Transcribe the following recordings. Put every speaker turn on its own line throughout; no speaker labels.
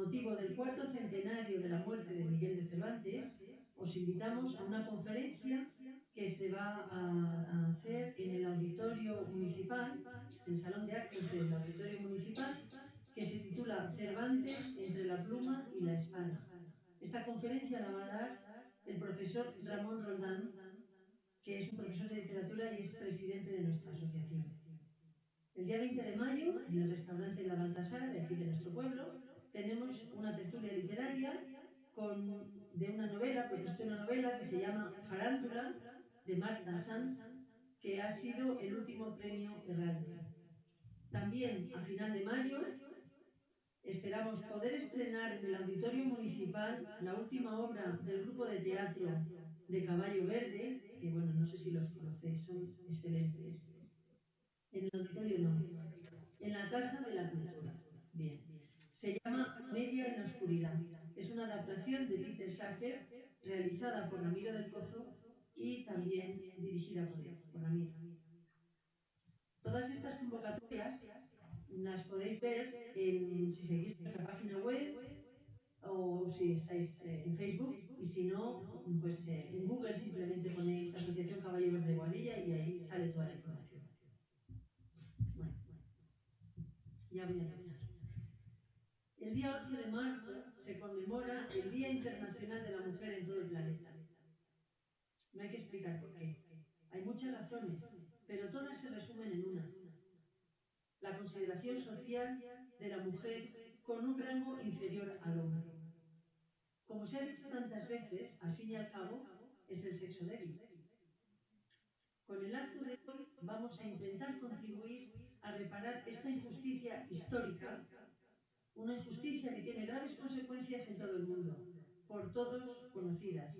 motivo del cuarto centenario de la muerte de Miguel de Cervantes, os invitamos a una conferencia que se va a hacer en el auditorio municipal, en el salón de actos del auditorio municipal, que se titula Cervantes entre la pluma y la espada. Esta conferencia la va a dar el profesor Ramón Roldán, que es un profesor de literatura y es presidente de nuestra asociación. El día 20 de mayo, en el restaurante La Baltasara, de aquí de nuestro pueblo, tenemos una tertulia literaria de una novela, propuesta una novela que se llama Farándula, de Marta Sanz, que ha sido el último premio Herralde. También, a final de mayo, esperamos poder estrenar en el Auditorio Municipal la última obra del grupo de teatro de Caballo Verde, que bueno, no sé si los conocéis, son excelentes. En el auditorio no, en la Casa de la Cultura. Bien. Se llama Comedia en la Oscuridad. Es una adaptación de Peter Shaffer, realizada por Ramiro del Pozo y también dirigida por él, por Ramiro. Todas estas convocatorias las podéis ver si seguís nuestra página web o si estáis en Facebook, y si no, pues en Google simplemente ponéis Asociación Caballo Verde de Boadilla y ahí sale toda la información. Bueno, ya voy a empezar. El día 8 de marzo se conmemora el Día Internacional de la Mujer en todo el planeta. No hay que explicar por qué. Hay muchas razones, pero todas se resumen en una: la consideración social de la mujer con un rango inferior al hombre. Como se ha dicho tantas veces, al fin y al cabo, es el sexo débil. Con el acto de hoy vamos a intentar contribuir a reparar esta injusticia histórica, una injusticia que tiene graves consecuencias en todo el mundo, por todos conocidas.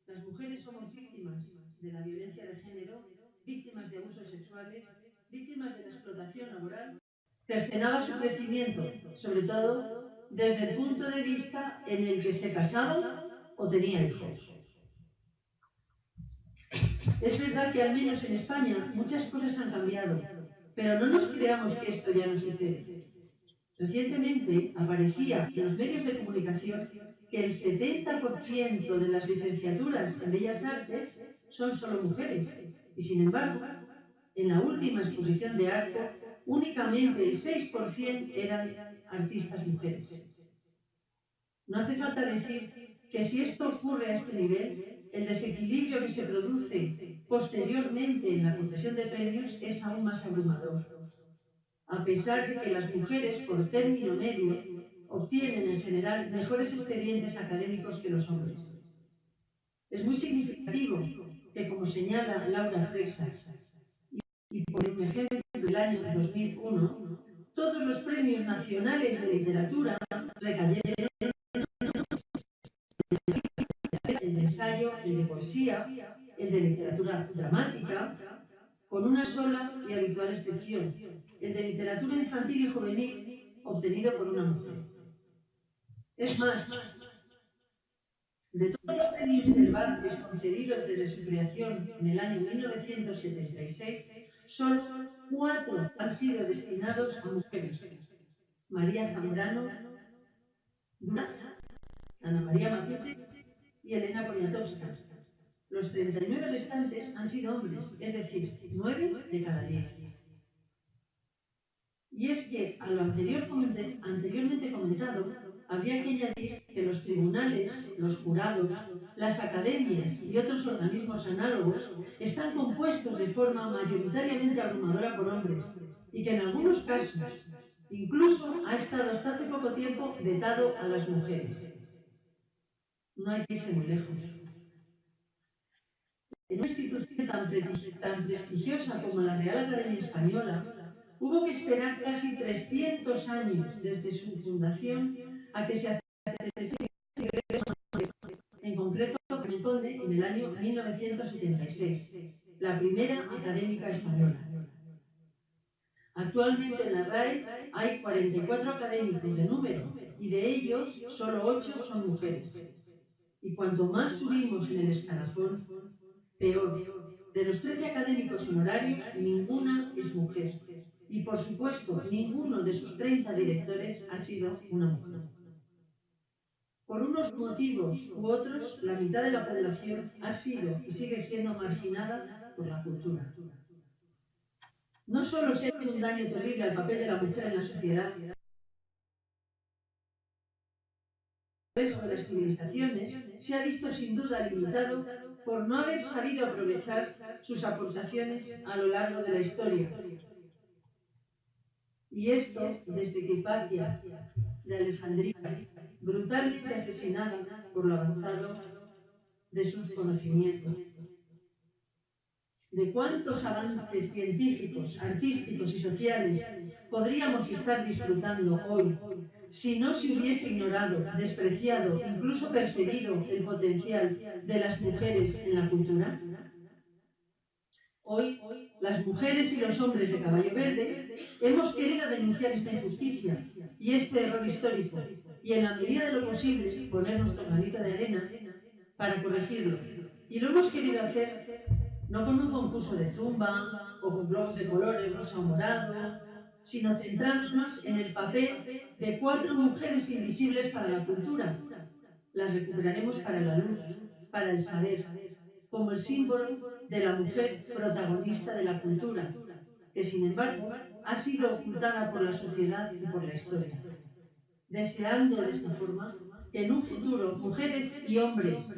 Las mujeres somos víctimas de la violencia de género, víctimas de abusos sexuales, víctimas de la explotación laboral, cercenaba su crecimiento, sobre todo desde el punto de vista en el que se casaban o tenían hijos. Es verdad que al menos en España muchas cosas han cambiado, pero no nos creamos que esto ya no sucede. Recientemente aparecía en los medios de comunicación que el 70% de las licenciaturas en Bellas Artes son solo mujeres, y sin embargo, en la última exposición de arte, únicamente el 6% eran artistas mujeres. No hace falta decir que si esto ocurre a este nivel, el desequilibrio que se produce posteriormente en la concesión de premios es aún más abrumador. A pesar de que las mujeres, por término medio, obtienen en general mejores expedientes académicos que los hombres. Es muy significativo que, como señala Laura Freixas, y por ejemplo el año 2001, todos los premios nacionales de literatura recayeron el de ensayo, el de poesía, el de literatura dramática, con una sola y habitual excepción: el de literatura infantil y juvenil, obtenido por una mujer. Es más, de todos los premios Cervantes concedidos desde su creación en el año 1976, solo 4 han sido destinados a mujeres: María Zambrano, Ana María Matute y Elena Poniatowska. Los 39 restantes han sido hombres, es decir, 9 de cada 10. Y es que a lo anteriormente comentado, habría que añadir que los tribunales, los jurados, las academias y otros organismos análogos están compuestos de forma mayoritariamente abrumadora por hombres, y que en algunos casos incluso ha estado hasta hace poco tiempo vetado a las mujeres. No hay que irse muy lejos. En una institución tan prestigiosa como la Real Academia Española, hubo que esperar casi 300 años desde su fundación a que se accediera, en concreto en el año 1976, la primera académica española. Actualmente en la RAE hay 44 académicos de número, y de ellos solo 8 son mujeres. Y cuanto más subimos en el escalafón, peor. De los 13 académicos honorarios, ninguna es mujer. Y por supuesto, ninguno de sus 30 directores ha sido una mujer. Por unos motivos u otros, la mitad de la población ha sido y sigue siendo marginada por la cultura. No solo se ha hecho un daño terrible al papel de la mujer en la sociedad, de las civilizaciones, se ha visto sin duda limitado por no haber sabido aprovechar sus aportaciones a lo largo de la historia. Y esto desde que Hipatia de Alejandría, brutalmente asesinada por lo avanzado de sus conocimientos. ¿De cuántos avances científicos, artísticos y sociales podríamos estar disfrutando hoy si no se hubiese ignorado, despreciado, incluso perseguido el potencial de las mujeres en la cultura? Hoy, las mujeres y los hombres de Caballo Verde hemos querido denunciar esta injusticia y este error histórico y, en la medida de lo posible, poner nuestro granito de arena para corregirlo. Y lo hemos querido hacer no con un concurso de zumba o con globos de colores rosa o morado, sino centrándonos en el papel de 4 mujeres invisibles para la cultura. Las recuperaremos para la luz, para el saber, como el símbolo de la mujer protagonista de la cultura, que sin embargo ha sido ocultada por la sociedad y por la historia. Deseando de esta forma que en un futuro mujeres y hombres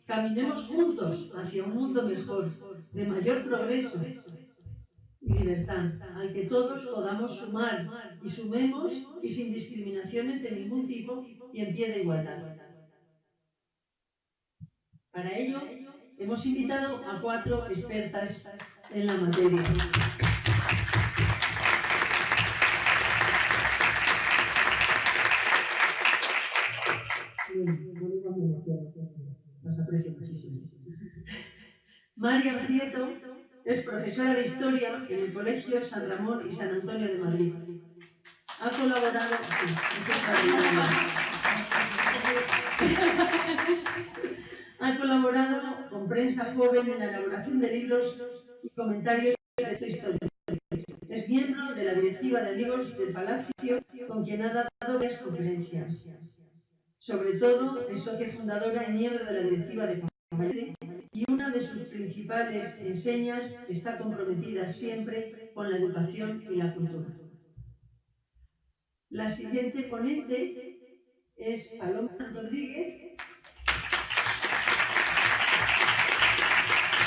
caminemos juntos hacia un mundo mejor, de mayor progreso y libertad, al que todos podamos sumar y sumemos y sin discriminaciones de ningún tipo y en pie de igualdad. Para ello, hemos invitado a 4 expertas en la materia. Las aprecio muchísimo. María Prieto es profesora de Historia en el Colegio San Ramón y San Antonio de Madrid. Ha colaborado... Ha colaborado con Prensa Joven en la elaboración de libros y comentarios de texto histórico. Es miembro de la directiva de Amigos del Palacio, con quien ha dado varias conferencias. Sobre todo, es socia fundadora y miembro de la directiva de Caballo, y una de sus principales enseñas está comprometida siempre con la educación y la cultura. La siguiente ponente es Paloma Rodríguez.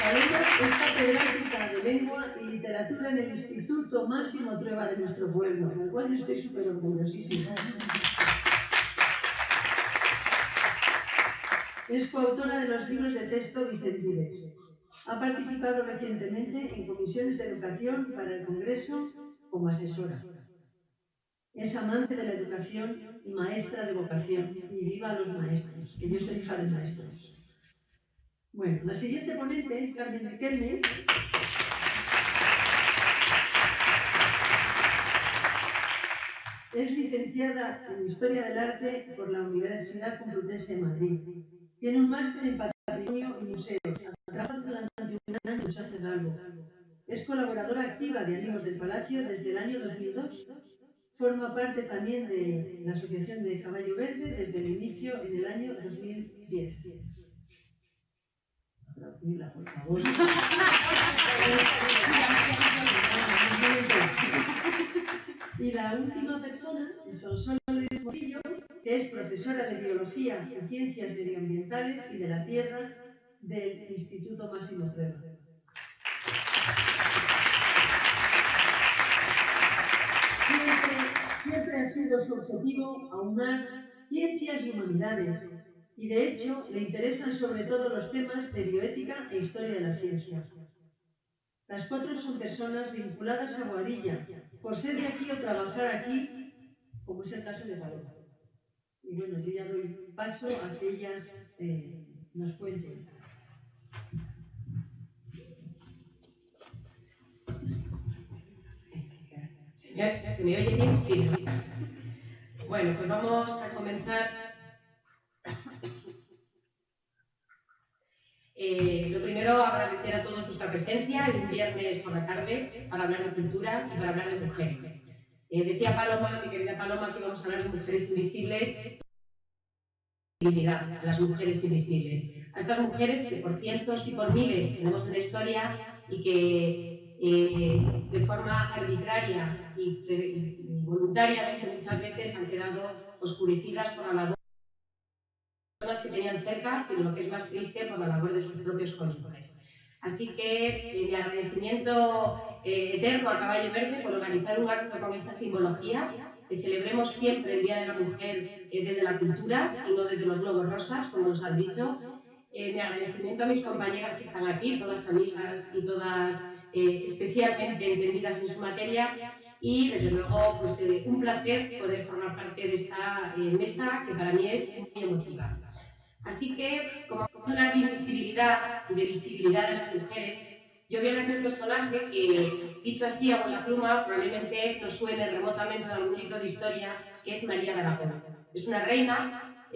Paloma es catedrática de Lengua y Literatura en el Instituto Máximo Trueba de nuestro pueblo, del cual estoy súper orgullosísima. Es coautora de los libros de texto Vicentiles. Ha participado recientemente en comisiones de educación para el Congreso como asesora. Es amante de la educación y maestra de vocación. Y viva los maestros, que yo soy hija de maestros. Bueno, la siguiente ponente, Carmen Riquelme, es licenciada en Historia del Arte por la Universidad Complutense de Madrid. Tiene un máster en Patrimonio y Museos. Ha trabajado durante un año en Museo Cerralbo. Es colaboradora activa de Amigos del Palacio desde el año 2002. Forma parte también de la Asociación de Caballo Verde desde el inicio en el año 2010. Aplaudirla, por favor. Y la última persona es Sonsoles Morillo, que es profesora de Biología y Ciencias Medioambientales y de la Tierra del Instituto Máximo Trueba. Siempre ha sido su objetivo aunar ciencias y humanidades, y de hecho le interesan sobre todo los temas de bioética e historia de la ciencia. Las 4 son personas vinculadas a Boadilla, por ser de aquí o trabajar aquí, como es el caso de Paloma. Y bueno, yo ya doy paso a que ellas nos cuenten.
¿Se me oye bien? Sí. Bueno, pues vamos a comenzar. Lo primero, agradecer a todos vuestra presencia el viernes por la tarde para hablar de cultura y para hablar de mujeres. Decía Paloma, mi querida Paloma, que vamos a hablar de mujeres invisibles. visibilidad a las mujeres invisibles, a esas mujeres que por cientos y por miles tenemos en la historia y que de forma arbitraria y voluntariamente muchas veces han quedado oscurecidas por la labor de personas que tenían cerca, sino lo que es más triste, por la labor de sus propios cónyuges. Así que mi agradecimiento eterno a Caballo Verde por organizar un acto con esta simbología, que celebremos siempre el Día de la Mujer desde la cultura y no desde los globos rosas, como nos han dicho. Mi agradecimiento a mis compañeras que están aquí, todas amigas y todas especialmente entendidas en su materia, y desde luego pues, un placer poder formar parte de esta mesa que para mí es muy emotiva. Así que, como vamos a hablar de invisibilidad y de visibilidad de las mujeres, yo voy a hablar de un personaje que, dicho así, a la pluma, probablemente nos suene remotamente de algún libro de historia, que es María de Aragón. Es una reina,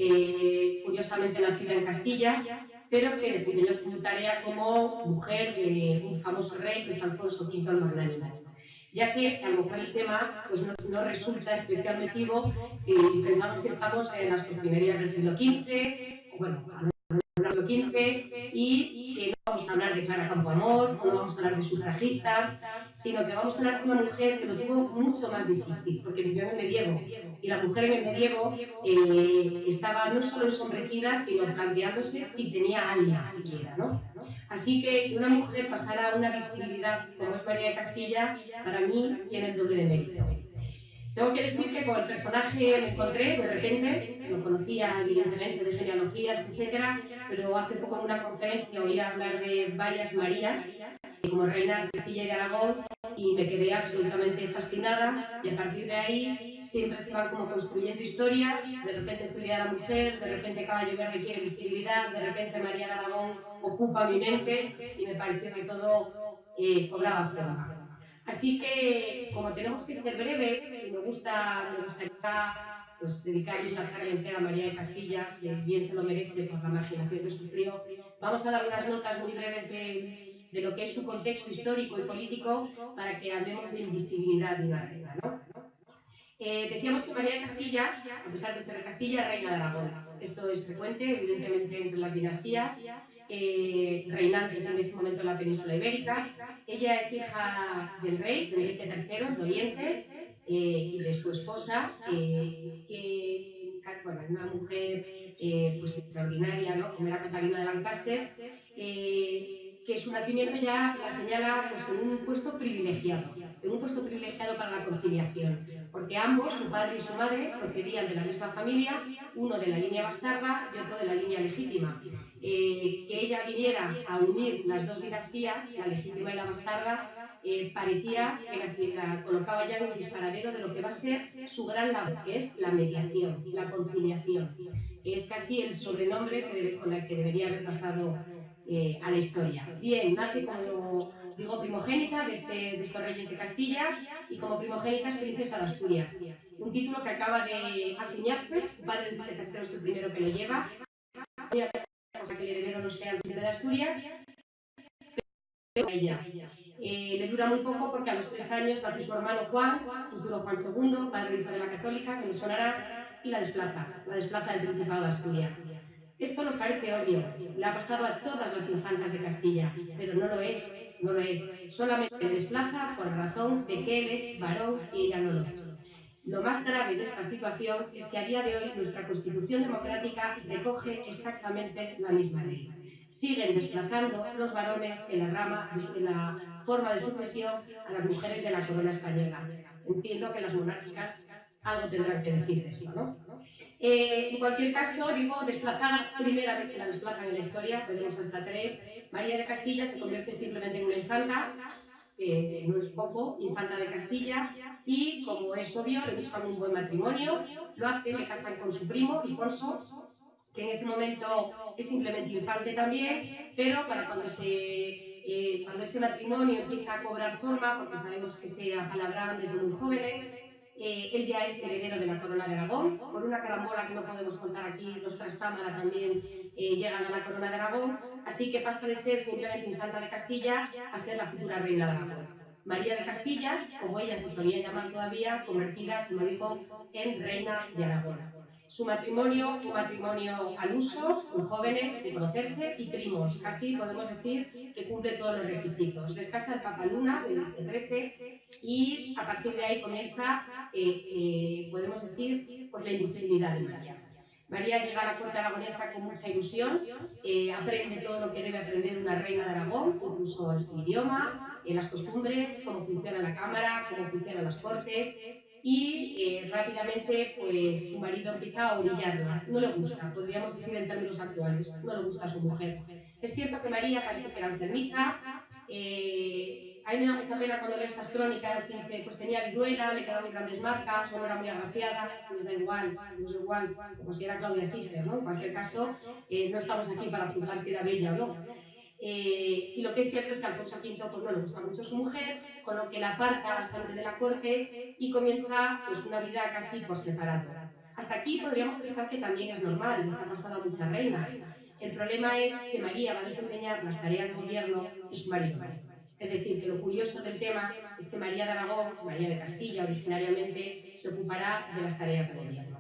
curiosamente nacida en Castilla, pero que desempeñó su tarea como mujer de un famoso rey, que es Alfonso V el Magnánimo. Ya sé que a lo mejor el tema pues, no resulta especialmente motivo si pensamos que estamos en las postrimerías del siglo XV, o bueno, siglo XV, y que no vamos a hablar de Clara Campoamor, no vamos a hablar de sufragistas, sino que vamos a hablar de una mujer que lo tuvo mucho más difícil, porque vivió en el medievo, y la mujer en el medievo estaba no solo ensombrecida, sino planteándose si tenía alma siquiera, ¿no? Así que una mujer pasara a una visibilidad como es María de Castilla, para mí tiene el doble de mérito. Tengo que decir que con el personaje me encontré de repente, lo conocía evidentemente de genealogías, etcétera, pero hace poco en una conferencia oí hablar de varias Marías como reinas de Castilla y de Aragón y me quedé absolutamente fascinada y a partir de ahí siempre se van como construyendo historias, de repente es el Día de la Mujer, de repente Caballo Verde quiere visibilidad, de repente María de Aragón ocupa mi mente y me pareció que todo cobraba forma. Así que, como tenemos que ser breves, y me gustaría pues, dedicar una tarde entera a María de Castilla, que bien se lo merece por la marginación que sufrió, vamos a dar unas notas muy breves de lo que es su contexto histórico y político para que hablemos de invisibilidad de una reina, ¿no? Decíamos que María de Castilla, a pesar de ser de Castilla, reina de Aragón. Esto es frecuente, evidentemente, entre las dinastías reinantes en ese momento en la península ibérica. Ella es hija del rey, de Enrique III, de Oriente, y de su esposa, que bueno, una mujer pues extraordinaria, ¿no? Como era Catalina de Lancaster, que su nacimiento ya la señala pues, en un puesto privilegiado para la conciliación, porque ambos, su padre y su madre, procedían de la misma familia, uno de la línea bastarda y otro de la línea legítima. Que ella viniera a unir las dos dinastías, la legítima y la bastarda, parecía que la colocaba ya en el disparadero de lo que va a ser su gran labor, que es la mediación, la conciliación, que es casi el sobrenombre con el que debería haber pasado a la historia. Bien, nace como digo primogénita de estos reyes de Castilla y como primogénita es princesa de Asturias, un título que acaba de acuñarse, su padre Enrique III es el primero que lo lleva, cosa que el heredero no sea el príncipe de Asturias, pero ella. Le dura muy poco porque a los 3 años nace su hermano Juan, futuro Juan II, padre de Isabel la Católica, que nos sonará, y la desplaza del Principado de Asturias. Esto nos parece obvio, le ha pasado a todas las infantas de Castilla, pero no lo es, no lo es. Solamente le desplaza por razón de que él es varón y ella no lo es. Lo más grave de esta situación es que a día de hoy nuestra Constitución democrática recoge exactamente la misma ley. Siguen desplazando los varones en la forma de sucesión a las mujeres de la corona española. Entiendo que las monárquicas algo tendrán que decir de esto, ¿no? En cualquier caso, digo, desplazada, primera vez que la desplazan en la historia, tenemos hasta 3, María de Castilla se convierte simplemente en una infanta, no es poco, infanta de Castilla, y como es obvio, le buscan un buen matrimonio, lo hacen, le casan con su primo, Alfonso, que en ese momento es simplemente infante también, pero para cuando este matrimonio empieza a cobrar forma, porque sabemos que se apalabraban desde muy jóvenes, él ya es heredero de la corona de Aragón, por una carambola que no podemos contar aquí, los Trastámara también llegan a la corona de Aragón, así que pasa de ser simplemente infanta de Castilla a ser la futura reina de Aragón. María de Castilla, como ella se solía llamar todavía, convertida, como digo, en reina de Aragón. Su matrimonio fue un matrimonio al uso, muy jóvenes, sin conocerse, y primos. Casi podemos decir que cumple todos los requisitos. Les casa el Papa Luna, Benedicto XIII, y a partir de ahí comienza, podemos decir, pues la invisibilidad de María. María llega a la corte aragonesa con mucha ilusión, aprende todo lo que debe aprender una reina de Aragón, incluso el idioma, las costumbres, cómo funciona la cámara, cómo funcionan las cortes, y rápidamente pues su marido empieza a orillarla. No le gusta, podríamos decir en términos actuales, no le gusta a su mujer. Es cierto que María parece que era enfermiza. A mí me da mucha pena cuando leo estas crónicas y dice, pues tenía viruela, le quedaban muy grandes marcas, o no era muy agraciada. Nos da igual, como si era Claudia Schiffer, ¿no? En cualquier caso, no estamos aquí para juzgar si era bella o no. Y lo que es cierto es que Alfonso V pues, no le gusta mucho a su mujer, con lo que la aparta bastante de la corte y comienza pues, una vida casi por separado. Hasta aquí podríamos pensar que también es normal, les ha pasado a muchas reinas. El problema es que María va a desempeñar las tareas de gobierno y su marido no. Es decir, que lo curioso del tema es que María de Aragón, María de Castilla originariamente, se ocupará de las tareas de gobierno.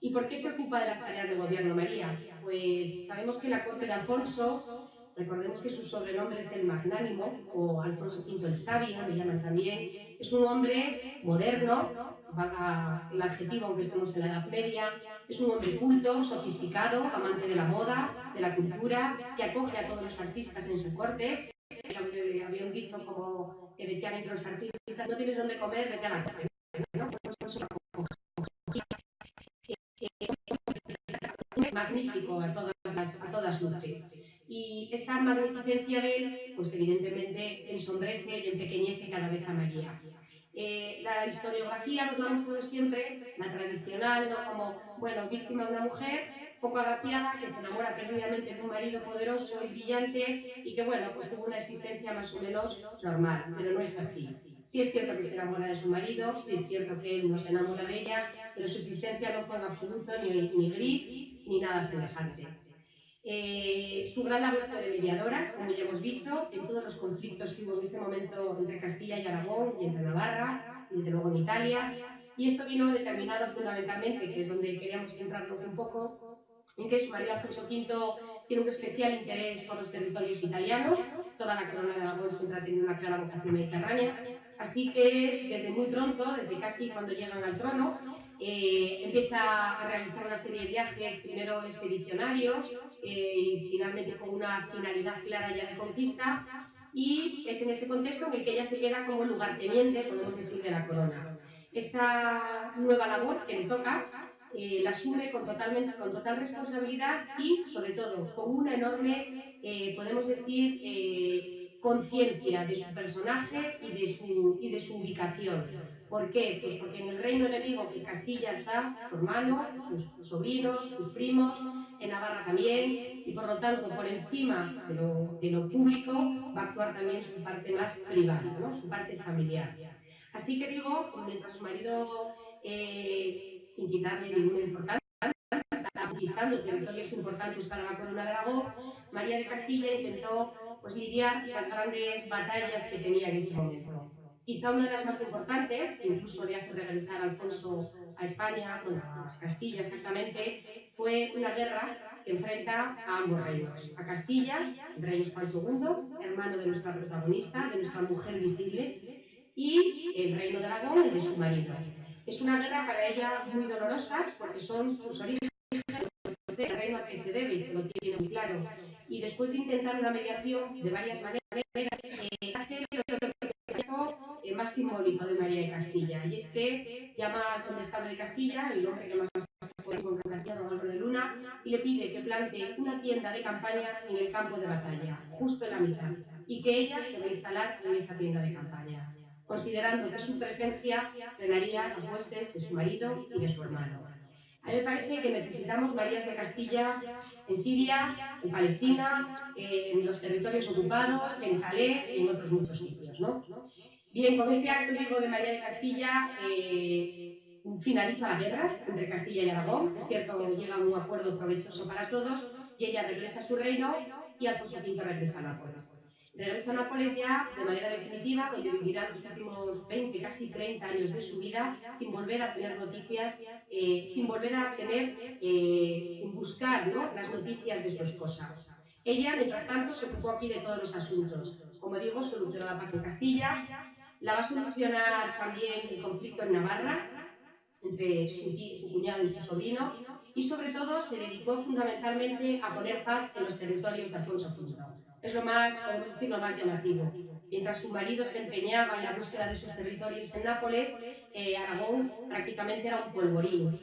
¿Y por qué se ocupa de las tareas de gobierno María? Pues sabemos que la corte de Alfonso, recordemos que su sobrenombre es el Magnánimo, o Alfonso V el Sabio, le llaman también, es un hombre moderno, valga el adjetivo aunque estemos en la Edad Media, es un hombre culto, sofisticado, amante de la moda, de la cultura, que acoge a todos los artistas en su corte. Había un dicho como que decían entre los artistas, no tienes dónde comer, vete a la corte, ¿no? Magnífico a todas luces. Y esta magnificencia de él, pues evidentemente ensombrece y empequeñece cada vez a María. La historiografía nos la ha mostrado siempre, la tradicional, ¿no? Como, bueno, víctima de una mujer poco agraciada que se enamora perdidamente de un marido poderoso y brillante y que, bueno, pues tuvo una existencia más o menos normal, pero no es así. Sí es cierto que se enamora de su marido, sí es cierto que él no se enamora de ella, pero su existencia no fue en absoluto ni gris ni nada semejante. Su gran labor fue de mediadora, como ya hemos dicho, en todos los conflictos que hubo en este momento entre Castilla y Aragón y entre Navarra y desde luego en Italia. Y esto vino determinado fundamentalmente, que es donde queríamos centrarnos un poco, en que su marido Alfonso V tiene un especial interés por los territorios italianos. Toda la corona de Aragón siempre ha tenido una clara vocación mediterránea. Así que desde muy pronto, desde casi cuando llegan al trono, empieza a realizar una serie de viajes, primero expedicionarios y finalmente con una finalidad clara ya de conquista. Y es en este contexto en el que ella se queda como lugarteniente, podemos decir, de la corona. Esta nueva labor que le toca la asume con total responsabilidad y, sobre todo, con una enorme, podemos decir, conciencia de su personaje y de su ubicación. ¿Por qué? Pues porque en el reino enemigo, que es Castilla, está su hermano, sus sobrinos, sus primos, en Navarra también, y por lo tanto, por encima de lo público, va a actuar también su parte más privada, ¿no? Su parte familiar. Así que digo, mientras su marido, sin quitarle ninguna importancia, está conquistando territorios importantes para la corona de Aragón, María de Castilla intentó pues, lidiar las grandes batallas que tenía en ese momento. Quizá una de las más importantes, que incluso le hace regresar a Alfonso a España, bueno, a Castilla exactamente, fue una guerra que enfrenta a ambos reinos. A Castilla, el rey Juan II, hermano de nuestra protagonista, de nuestra mujer visible, y el reino de Aragón, el de su marido. Es una guerra para ella muy dolorosa porque son sus orígenes, el reino al que se debe, y que lo tiene muy claro. Y después de intentar una mediación de varias maneras, hace lo más simbólico de María de Castilla, y es que llama al condestable de Castilla, el hombre que más con Castilla, Don Álvaro de Luna, y le pide que plante una tienda de campaña en el campo de batalla, justo en la mitad, y que ella se va a instalar en esa tienda de campaña, considerando que su presencia frenaría las huestes de su marido y de su hermano. A mí me parece que necesitamos Marías de Castilla en Siria, en Palestina, en los territorios ocupados, en Calais y en otros muchos sitios, ¿no? Bien, con este acto, digo, de María de Castilla, finaliza la guerra entre Castilla y Aragón. Es cierto, llega a un acuerdo provechoso para todos y ella regresa a su reino y Alfonso V regresa a Nápoles. Regresa a Nápoles ya de manera definitiva, donde vivirá los últimos 20, casi 30 años de su vida, sin volver a tener noticias, sin volver a tener, sin buscar, ¿no?, las noticias de su esposa. Ella, mientras tanto, se ocupó aquí de todos los asuntos. Como digo, solucionó la paz en Castilla, la va a solucionar también el conflicto en Navarra, entre su cuñado y su sobrino, y sobre todo se dedicó fundamentalmente a poner paz en los territorios de Alfonso V. Es lo más, podemos decir, lo más llamativo. Mientras su marido se empeñaba en la búsqueda de sus territorios en Nápoles, Aragón prácticamente era un polvorín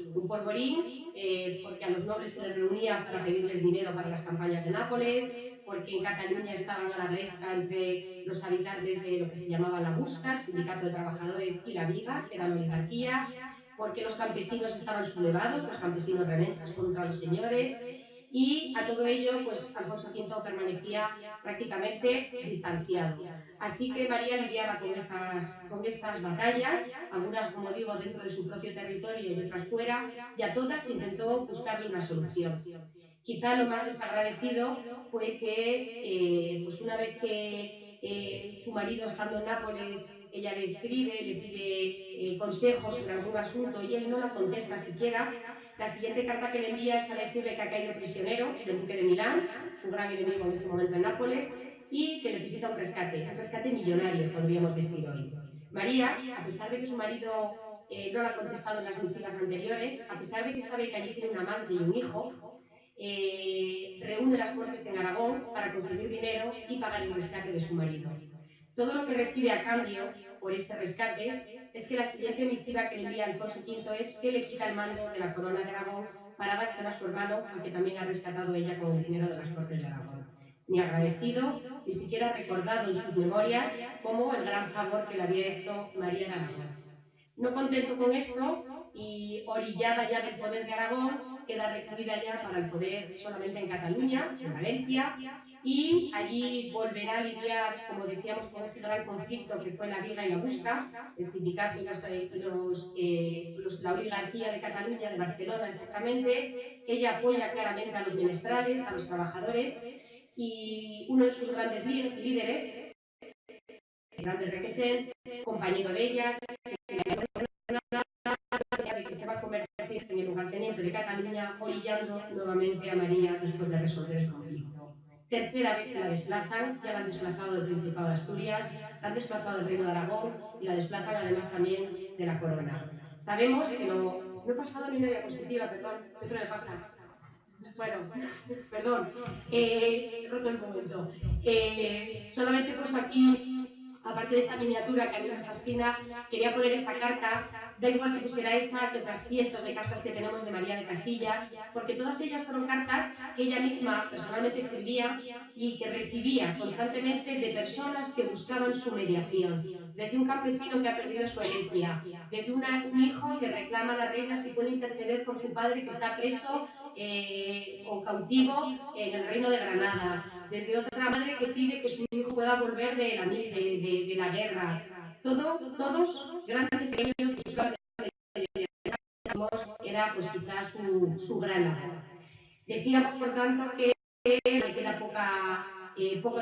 porque a los nobles se les reunía para pedirles dinero para las campañas de Nápoles, porque en Cataluña estaban a la gresca entre los habitantes de lo que se llamaba la Busca, el sindicato de trabajadores, y la Viga, que era la oligarquía, porque los campesinos estaban sublevados, los campesinos remensas contra los señores, y a todo ello, pues Alfonso V permanecía prácticamente distanciado. Así que María lidiaba con estas batallas, algunas, como digo, dentro de su propio territorio y otras fuera, y a todas intentó buscarle una solución. Quizá lo más desagradecido fue que, pues una vez que su marido, estando en Nápoles, ella le escribe, le pide consejos sobre algún asunto y él no la contesta siquiera, la siguiente carta que le envía es para decirle que ha caído prisionero del duque de Milán, su gran enemigo en ese momento en Nápoles, y que necesita un rescate millonario, podríamos decir hoy. María, a pesar de que su marido no la ha contestado en las misivas anteriores, a pesar de que sabe que allí tiene un amante y un hijo, reúne las cortes en Aragón para conseguir dinero y pagar el rescate de su marido. Todo lo que recibe a cambio por este rescate es que la siguiente misiva que le envía Alfonso V es que le quita el mando de la corona de Aragón para dársela a su hermano, al que también ha rescatado ella con el dinero de las Cortes de Aragón. Ni agradecido, ni siquiera recordado en sus memorias como el gran favor que le había hecho María de Aragón. No contento con esto y orillada ya del poder de Aragón, queda recluida ya para el poder solamente en Cataluña, en Valencia, y allí volverá a lidiar, como decíamos, con ese gran conflicto que fue la Viga y la Busca, el sindicato y la oligarquía de Cataluña, de Barcelona exactamente. Ella apoya claramente a los menestrales, a los trabajadores, y uno de sus grandes líderes, Grande Requesens, compañero de ella, de que se va a convertir en el lugarteniente de Cataluña, orillando nuevamente a María después de resolver el conflicto. Tercera vez que la desplazan, ya la han desplazado del Principado de Asturias, la han desplazado del Reino de Aragón y la desplazan además también de la Corona. Sabemos que no he pasado ni una diapositiva, perdón, siempre me pasa. Bueno, perdón, he roto el momento. Solamente he puesto aquí, aparte de esta miniatura que a mí me fascina, quería poner esta carta. Da igual que pusiera esta que otras cientos de cartas que tenemos de María de Castilla, porque todas ellas fueron cartas que ella misma personalmente escribía y que recibía constantemente de personas que buscaban su mediación. Desde un campesino que ha perdido su herencia, desde un hijo que reclama a la reina si puede interceder por su padre que está preso o cautivo en el Reino de Granada, desde otra madre que pide que su hijo pueda volver de la guerra. Todos grandes y pequeños era pues quizás su gran labor. Decíamos, por tanto, que le queda poca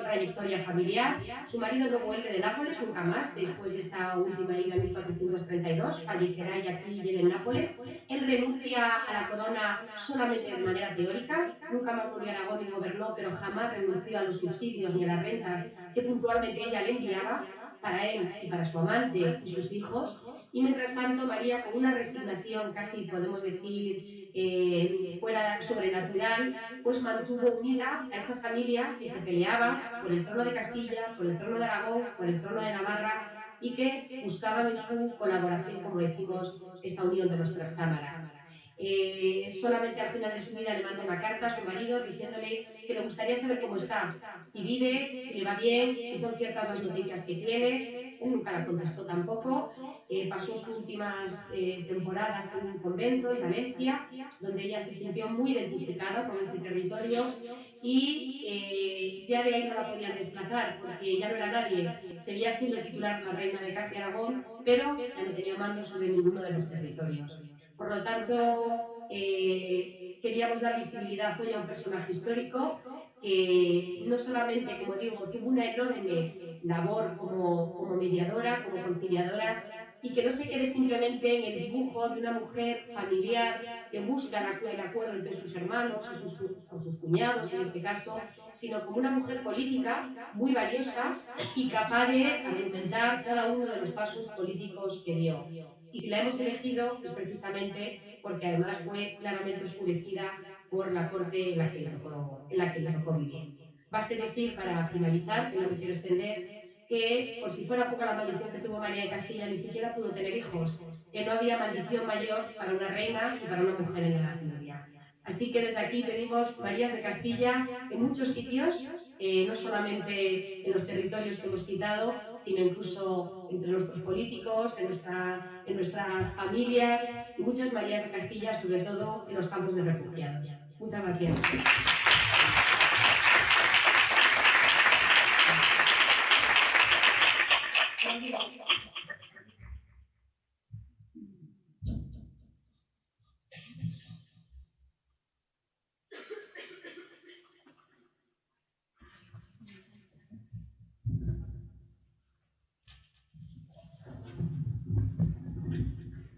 trayectoria familiar. Su marido no vuelve de Nápoles nunca más, después de esta última ida en 1432, fallecerá ella aquí y él en Nápoles. Él renuncia a la corona solamente de manera teórica, nunca más volvió a Aragón y gobernó, pero jamás renunció a los subsidios ni a las rentas que puntualmente ella le enviaba para él y para su amante y sus hijos. Y mientras tanto, María, con una resignación casi, podemos decir, fuera sobrenatural, pues mantuvo unida a esa familia que se peleaba por el trono de Castilla, por el trono de Aragón, por el trono de Navarra y que buscaban en su colaboración, como decimos, esta unión de nuestras cámaras. Solamente al final de su vida le manda una carta a su marido diciéndole que le gustaría saber cómo está, si vive, si le va bien, si son ciertas las noticias que tiene. Él nunca la contestó tampoco. Pasó sus últimas temporadas en un convento en Valencia, donde ella se sintió muy identificada con este territorio y ya de ahí no la podían desplazar porque ya no era nadie. Seguía siendo titular la reina de Aragón, pero ya no tenía mando sobre ninguno de los territorios. Por lo tanto, queríamos dar visibilidad hoy a un personaje histórico que no solamente, como digo, tuvo una enorme labor como mediadora, como conciliadora, y que no se quede simplemente en el dibujo de una mujer familiar que busca el acuerdo entre sus hermanos o sus cuñados, en este caso, sino como una mujer política muy valiosa y capaz de argumentar cada uno de los pasos políticos que dio. Y si la hemos elegido es precisamente porque además fue claramente oscurecida por la corte en la que le tocó vivir. Baste decir, para finalizar, que no me quiero extender, que por si fuera poca la maldición que tuvo María de Castilla, ni siquiera pudo tener hijos, que no había maldición mayor para una reina y para una mujer en la Edad Media. Así que desde aquí pedimos Marías de Castilla en muchos sitios, no solamente en los territorios que hemos citado, sino incluso entre nuestros políticos, en nuestras familias, y muchas Marías de Castilla, sobre todo en los campos de refugiados. Muchas gracias.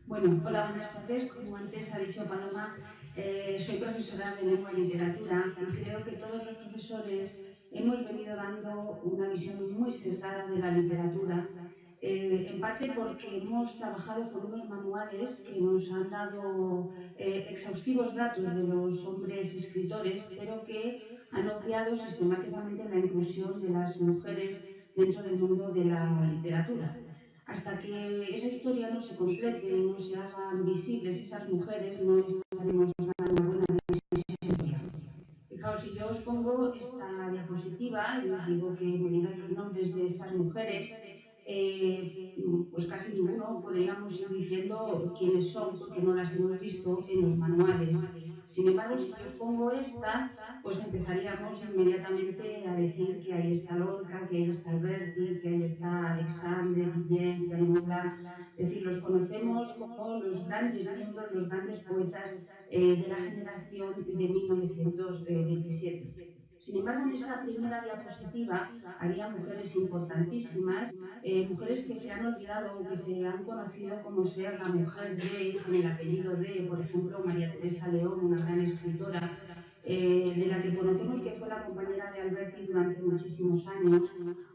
Bueno, hola, buenas tardes. Como antes ha dicho Paloma, soy profesora de lengua y literatura y creo que todos los profesores hemos venido dando una visión muy sesgada de la literatura, en parte porque hemos trabajado con unos manuales que nos han dado exhaustivos datos de los hombres escritores, pero que han obviado sistemáticamente la inclusión de las mujeres dentro del mundo de la literatura. Hasta que esa historia no se complete y no se hagan visibles esas mujeres, no estaremos dando una buena historia. Fijaos, si yo os pongo esta diapositiva y os digo que me digáis los nombres de estas mujeres, pues casi ninguno podríamos ir diciendo quiénes son, porque no las hemos visto en los manuales. Sin embargo, si yo os pongo esta, pues empezaríamos inmediatamente a decir que ahí está Lorca, que ahí está Alberti, que ahí está Alexandre, Guillén, que hay Mola. Es decir, los conocemos como los grandes miembros, los grandes poetas de la generación de 1927. Sin embargo, en esa primera diapositiva había mujeres importantísimas, mujeres que se han olvidado o que se han conocido como ser la mujer de, con el apellido de, por ejemplo, María Teresa León, una gran escritora, de la que conocemos que fue la compañera de Alberti durante muchísimos años,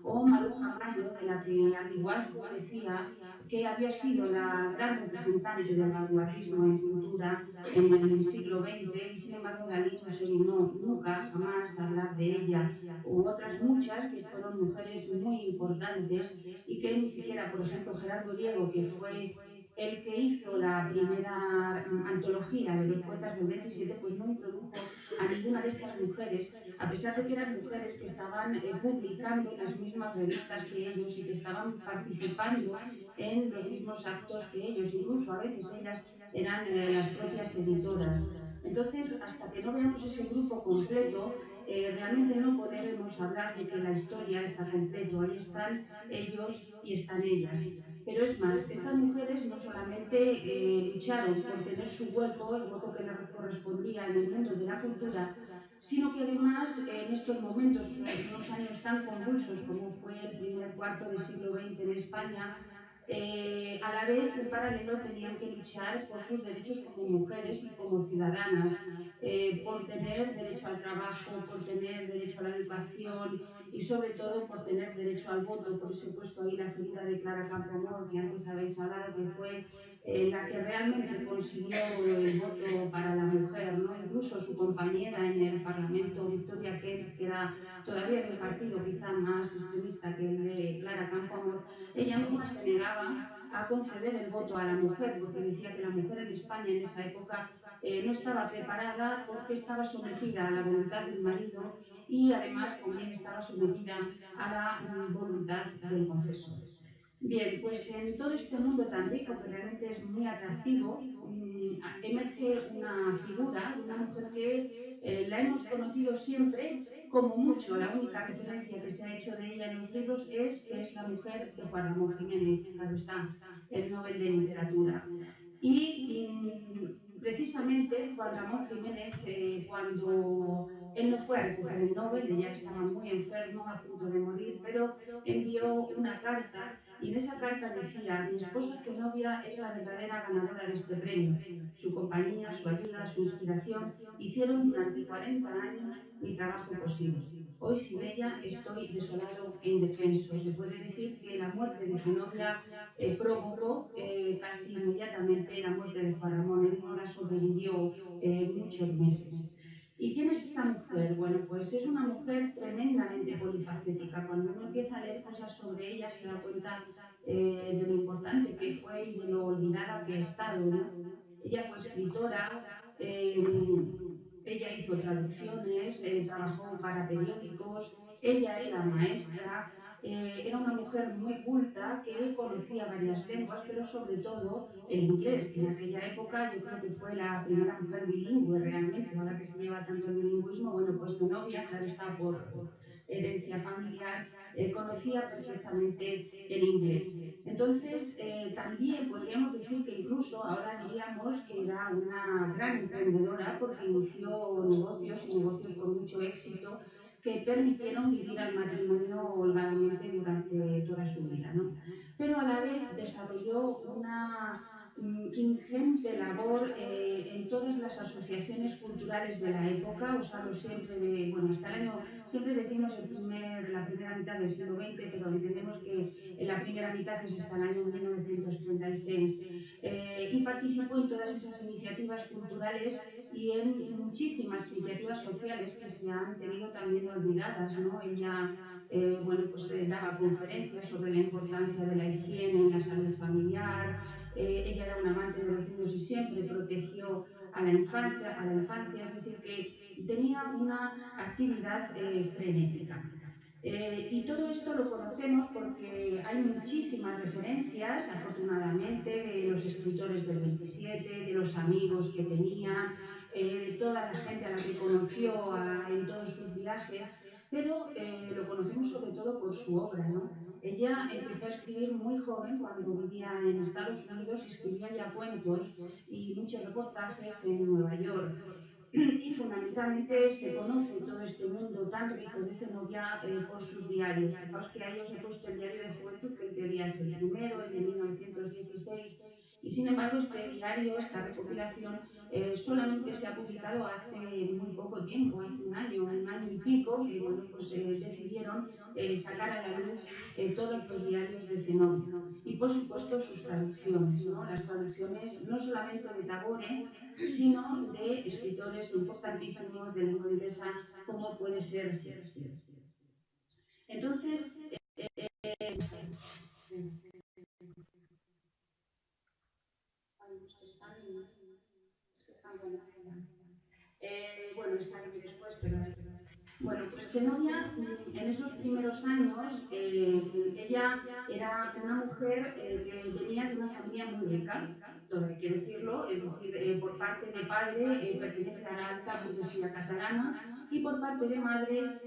o Maruja Mayo, de la que Andy Warhol decía que había sido la gran representante del vanguardismo en pintura en el siglo XX y sin embargo Dalí no se dignó nunca jamás a hablar de ella. Hubo otras muchas que fueron mujeres muy importantes y que ni siquiera, por ejemplo, Gerardo Diego, que fue el que hizo la primera antología de los poetas del 27, pues no introdujo a ninguna de estas mujeres, a pesar de que eran mujeres que estaban publicando en las mismas revistas que ellos y que estaban participando en los mismos actos que ellos, incluso a veces ellas eran las propias editoras. Entonces, hasta que no veamos ese grupo completo, realmente no podremos hablar de que la historia está completa. Ahí están ellos y están ellas. Pero es más, estas mujeres no solamente lucharon por tener su hueco, el hueco que les correspondía en el mundo de la cultura, sino que además en estos momentos, unos años tan convulsos como fue el primer cuarto del siglo XX en España, a la vez, en paralelo, tenían que luchar por sus derechos como mujeres y como ciudadanas, por tener derecho al trabajo, por tener derecho a la educación y sobre todo por tener derecho al voto. Por eso he puesto ahí la figura de Clara Campoamor, que antes habéis hablado, que fue la que realmente consiguió el voto para la mujer, ¿no? Incluso su compañera en el Parlamento, Victoria Kent, que era todavía de un partido quizá más extremista que el de Clara Campoamor, ella misma se negaba a conceder el voto a la mujer, porque decía que la mujer en España en esa época no estaba preparada porque estaba sometida a la voluntad del marido y además también estaba sometida a la voluntad del confesor. Bien, pues en todo este mundo tan rico, que realmente es muy atractivo, emerge una figura de una mujer que la hemos conocido siempre como mucho. La única referencia que se ha hecho de ella en los libros es que es la mujer de Juan Ramón Jiménez, claro está, el Nobel de Literatura. Y precisamente Juan Ramón Jiménez, cuando él no fue a recoger el Nobel, ella estaba muy enfermo, a punto de morir, pero envió una carta y en esa carta decía: mi esposa Zenobia es la verdadera ganadora de este premio. Su compañía, su ayuda, su inspiración hicieron durante 40 años mi trabajo posible. Hoy sin ella estoy desolado e indefenso. Se puede decir que la muerte de Zenobia provocó casi inmediatamente la muerte de Juan Ramón. Él no la sobrevivió muchos meses. ¿Y quién es esta mujer? Bueno, pues es una mujer tremendamente polifacética. Cuando uno empieza a leer cosas sobre ella se da cuenta de lo importante que fue y de lo olvidada que ha estado, ¿no? Ella fue escritora, ella hizo traducciones, trabajó para periódicos, ella era maestra, era una mujer muy culta que conocía varias lenguas, pero sobre todo el inglés, que en aquella época yo creo que fue la primera mujer bilingüe realmente. Ahora que se lleva tanto el bilingüismo, bueno, pues Zenobia, claro está, por herencia familiar, conocía perfectamente el inglés. Entonces, también podríamos decir que incluso ahora diríamos que era una gran emprendedora porque inició negocios y negocios con mucho éxito que permitieron vivir al matrimonio holgadamente durante toda su vida, ¿no? Pero a la vez desarrolló una ingente labor en todas las asociaciones culturales de la época. Os hablo siempre de, bueno, hasta el año, siempre decimos la primera mitad del siglo XX, pero entendemos que en la primera mitad es hasta el año 1936, y participó en todas esas iniciativas culturales y en muchísimas iniciativas sociales que se han tenido también olvidadas, ¿no? Ella bueno, pues, daba conferencias sobre la importancia de la higiene en la salud familiar. Ella era una amante de los niños y siempre protegió a la infancia, es decir, que tenía una actividad frenética. Y todo esto lo conocemos porque hay muchísimas referencias, afortunadamente, de los escritores del 27, de los amigos que tenía, de toda la gente a la que conoció en todos sus viajes, pero lo conocemos sobre todo por su obra, ¿no? Ella empezó a escribir muy joven, cuando vivía en Estados Unidos, y escribía ya cuentos y muchos reportajes en Nueva York. Y fundamentalmente se conoce todo este mundo tan rico de Zenobia por sus diarios. Fijaos que ahí os he puesto el diario de juventud, que en teoría es el primero, el de 1916, y sin embargo este diario, esta recopilación, solamente se ha publicado hace muy poco tiempo, hace un año y pico, que bueno, pues decidieron sacar a la luz todos los diarios de Zenobia. Y por supuesto sus traducciones, ¿no? Las traducciones no solamente de Tagore, sino de escritores importantísimos de lengua inglesa, como puede ser Shakespeare. Entonces, bueno, está aquí después, pero bueno, pues Zenobia, en esos primeros años, ella era una mujer que venía de una familia muy rica, todo hay que decirlo, es decir, por parte de padre pertenece a la alta burguesía catalana y por parte de madre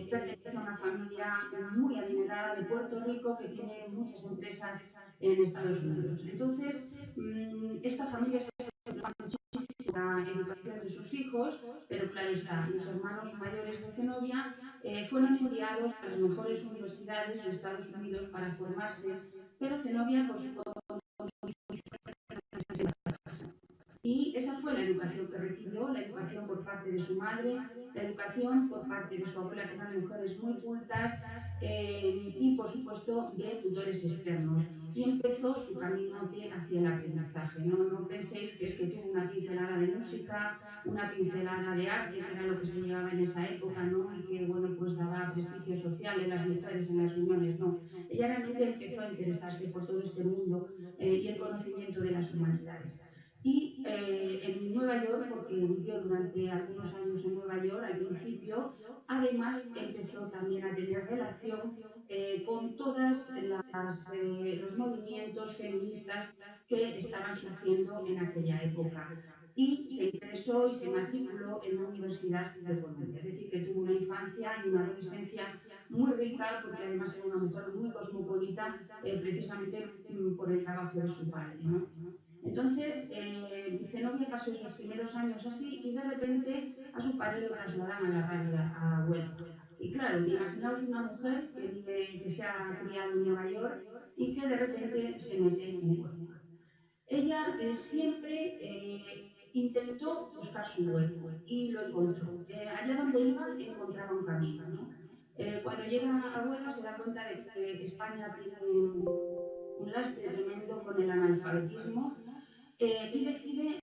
pertenece a una familia muy adinerada de Puerto Rico que tiene muchas empresas en Estados Unidos. Entonces, esta familia se preocupa muchísimo por la educación de sus hijos, pero claro está, los hermanos mayores de Zenobia fueron enviados a las mejores universidades de Estados Unidos para formarse, pero Zenobia, por su y esa fue la educación que recibió, la educación por parte de su madre, la educación por parte de su abuela, que eran mujeres muy cultas, y por supuesto de tutores externos. Y empezó su camino hacia el aprendizaje. No penséis que es que tuvo una pincelada de música, una pincelada de arte, que era lo que se llevaba en esa época, ¿no? Y que, bueno, pues daba prestigio social en las mujeres en las reuniones, no. Ella realmente empezó a interesarse por todo este mundo y el conocimiento de las humanidades. Y en Nueva York, porque vivió durante algunos años en Nueva York al principio, además empezó también a tener relación con todos los movimientos feministas que estaban surgiendo en aquella época. Y se interesó y se matriculó en la Universidad de Columbia, es decir, que tuvo una infancia y una adolescencia muy rica, porque además era una mujer muy cosmopolita, precisamente por el trabajo de su padre, ¿no? Entonces, Zenobia pasó esos primeros años así y de repente a su padre lo trasladan a la Rábida, a Huelva. Y claro, imaginaos una mujer que se ha criado en Nueva York y que de repente se mete en Huelva. Ella siempre intentó buscar su hueco y lo encontró. Allá donde iba encontraba un camino, ¿no? Cuando llega a Huelva se da cuenta de que España tiene un lastre tremendo con el analfabetismo y decide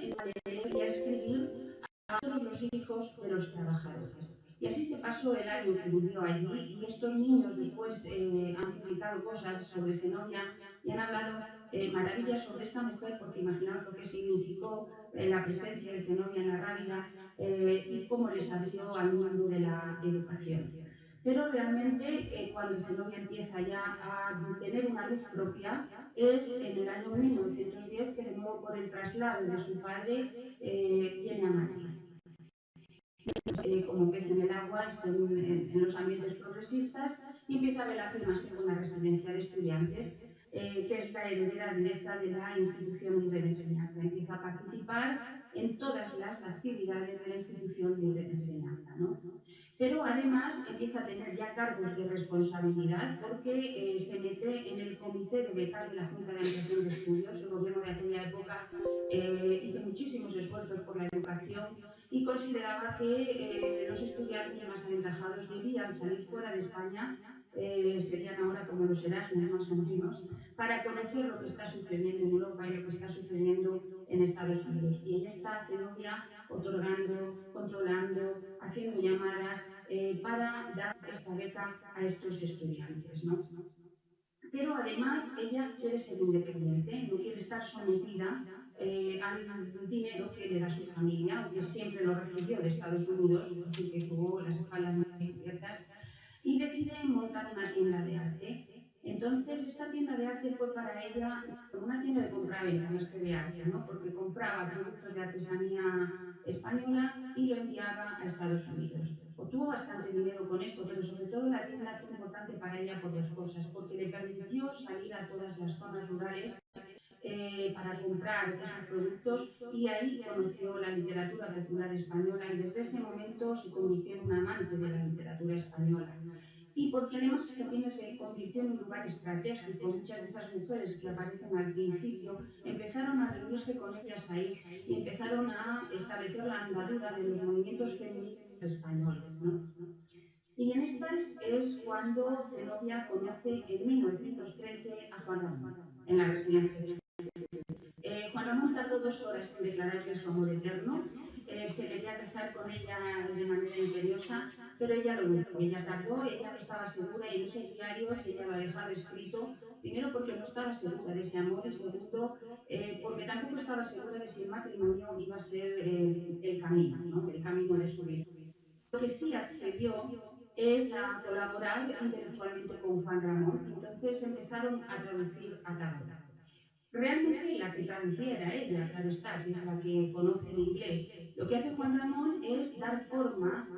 leer y a escribir a todos los hijos de los trabajadores. Y así se pasó el año que vivió allí y estos niños después han publicado cosas sobre Zenobia y han hablado maravillas sobre esta mujer porque imaginaos lo que significó la presencia de Zenobia en la Rábida y cómo les abrió al mundo de la educación. Pero realmente cuando Zenobia empieza ya a tener una luz propia es en el año 1910 que de nuevo por el traslado de su padre viene a Madrid. Como pez en el agua en los ambientes progresistas y empieza a relacionarse con la residencia de estudiantes, que es la heredera directa de la institución libre de enseñanza. Empieza a participar en todas las actividades de la institución libre de enseñanza, ¿no? Pero además empieza a tener ya cargos de responsabilidad porque se mete en el comité de becas de la Junta de Ampliación de Estudios. El gobierno de aquella época hizo muchísimos esfuerzos por la educación y consideraba que los estudiantes más aventajados debían salir fuera de España, serían ahora como los Erasmus más o menos, para conocer lo que está sucediendo en Europa y lo que está sucediendo en Estados Unidos. Y ella está, Zenobia, otorgando, controlando, haciendo llamadas para dar esta beca a estos estudiantes, ¿no? Pero además ella quiere ser independiente, no quiere estar sometida al dinero que le da su familia, aunque siempre lo recibió de Estados Unidos, así que tuvo las espaldas muy cubiertas, y decide montar una tienda de arte. Entonces, esta tienda de arte fue para ella una tienda de compra-venta más que de arte, ¿no? Porque compraba productos de artesanía española y lo enviaba a Estados Unidos. Obtuvo bastante dinero con esto, pero sobre todo la tienda fue importante para ella por dos cosas, porque le permitió salir a todas las zonas rurales para comprar esos productos y ahí conoció la literatura popular española y desde ese momento se convirtió en un amante de la literatura española. Y porque además esta tienda se convirtió en un lugar estratégico, muchas de esas mujeres que aparecen al principio empezaron a reunirse con ellas ahí y empezaron a establecer la andadura de los movimientos feministas españoles, ¿no? Y en estas es cuando Zenobia conoce en 1913 a Juan Ramón, en la residencia de Juan Ramón tardó 2 horas en declararle su amor eterno. Se quería casar con ella de manera imperiosa, pero ella lo dudó. Ella tardó, ella no estaba segura y en esos diarios ella lo ha dejado escrito, primero porque no estaba segura de ese amor y segundo porque tampoco estaba segura de si el matrimonio iba a ser el camino, ¿no? El camino de su vida. Lo que sí accedió es a colaborar intelectualmente con Juan Ramón, entonces empezaron a traducir a Tagore. Realmente la que traducía era ella, claro está, que es la que conoce el inglés. Lo que hace Juan Ramón es dar forma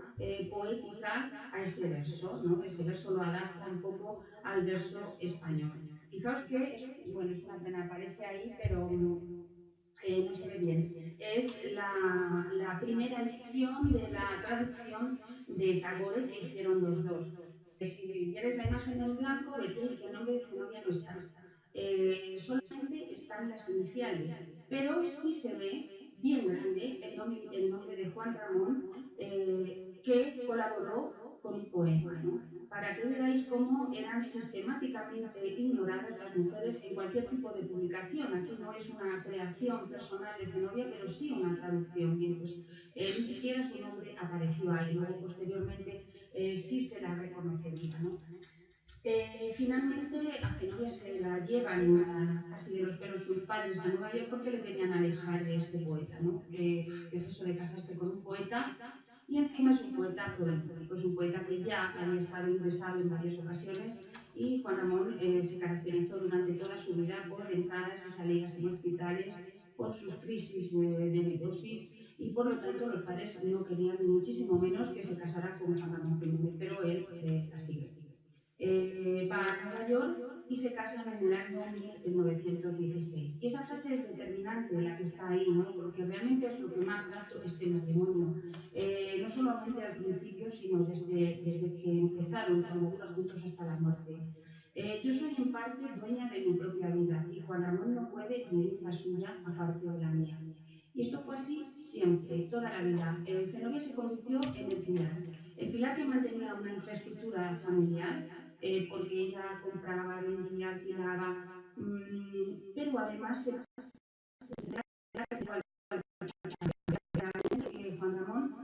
poética a ese verso, ¿no? Ese verso lo adapta un poco al verso español. Fijaos que, bueno, es una pena, aparece ahí, pero no se ve bien. Es la primera edición de la traducción de Tagore que hicieron los dos. Si vierais la imagen en blanco, veréis que el nombre de Zenobia no está. Solamente están las iniciales, pero sí se ve bien grande el nombre de Juan Ramón, que colaboró con un poema, ¿no? Para que veáis cómo eran sistemáticamente ignoradas las mujeres en cualquier tipo de publicación. Aquí no es una creación personal de Zenobia, pero sí una traducción. Bien, pues ni siquiera su nombre apareció ahí. Luego, posteriormente, sí se la reconocería, ¿no? Finalmente a Zenobia se la llevan casi de los pelos sus padres a Nueva York porque le querían alejar de este poeta, ¿no? Que es eso de casarse con un poeta y encima es un poeta prolífico, es un poeta que ya había estado ingresado en varias ocasiones y Juan Ramón se caracterizó durante toda su vida por entradas y salidas en hospitales, por sus crisis de neurosis y por lo tanto los padres no querían ni muchísimo menos que se casara con Juan Ramón I, pero él la sigue. Va a Nueva York y se casan en el año 1916. Y esa frase es determinante, la que está ahí, ¿no? Porque realmente es lo que marca este matrimonio. No solamente al principio, sino desde que empezaron su aventura juntos hasta la muerte. Yo soy en parte dueña de mi propia vida y Juan Ramón no puede vivir la suya aparte de la mía. Y esto fue así siempre, toda la vida. Zenobia se convirtió en el pilar que mantenía una infraestructura familiar, porque ella compraba, vendía, alquilaba, pero además se Juan Ramón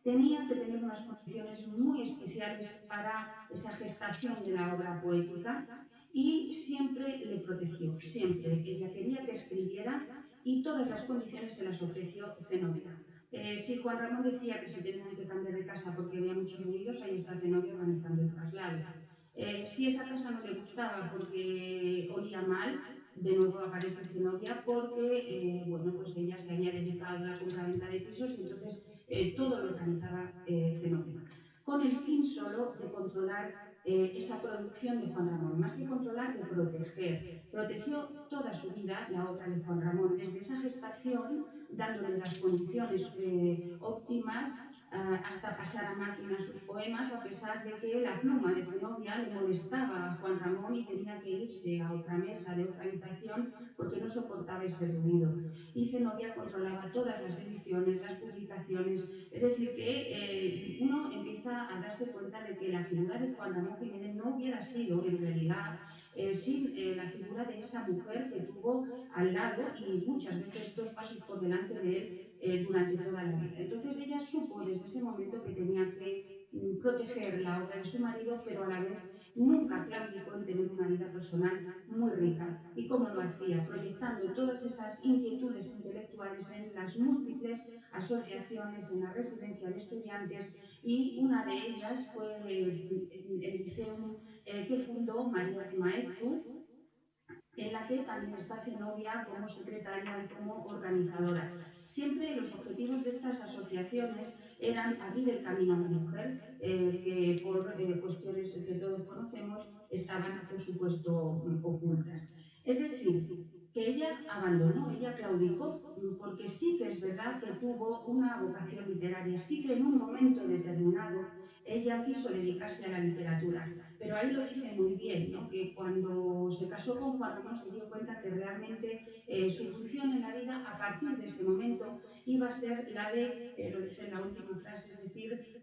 tenía que tener unas condiciones muy especiales para esa gestación de la obra poética y siempre le protegió, siempre. Ella quería que escribiera y todas las condiciones se las ofreció Zenobia. Si Juan Ramón decía que se tenían que cambiar de casa porque había muchos ruidos, ahí está Zenobia organizando el traslado. Si esa casa no le gustaba porque olía mal, de nuevo aparece Zenobia porque bueno, pues ella se había dedicado a la compraventa de pisos y entonces todo lo organizaba Zenobia, con el fin solo de controlar esa producción de Juan Ramón, más que controlar, de proteger. Protegió toda su vida la obra de Juan Ramón, desde esa gestación, dándole las condiciones óptimas, hasta pasar a máquina sus poemas, a pesar de que la pluma de Zenobia le molestaba a Juan Ramón y tenía que irse a otra mesa de otra habitación porque no soportaba ese ruido. Y Zenobia controlaba todas las ediciones, las publicaciones, es decir, que uno empieza a darse cuenta de que la figura de Juan Ramón Jiménez no hubiera sido, en realidad, sin la figura de esa mujer que tuvo al lado y muchas veces dos pasos por delante de él durante toda la vida. Entonces ella supo desde ese momento que tenía que proteger la obra de su marido, pero a la vez nunca claudicó en tener una vida personal muy rica. ¿Y cómo lo hacía? Proyectando todas esas inquietudes intelectuales en las múltiples asociaciones, en la residencia de estudiantes, y una de ellas fue el Liceum que fundó María de Maeztu, en la que también está Zenobia como secretaria y como organizadora. Siempre los objetivos de estas asociaciones eran abrir el camino a la mujer, que por cuestiones que todos conocemos estaban, por supuesto, ocultas. Es decir, que ella abandonó, ella claudicó, porque sí que es verdad que tuvo una vocación literaria, sí que en un momento determinado ella quiso dedicarse a la literatura, pero ahí lo dice muy bien, ¿no? Que cuando se casó con Juan Ramón se dio cuenta que realmente su función en la vida a partir de ese momento iba a ser la de, lo dice en la última frase, es decir,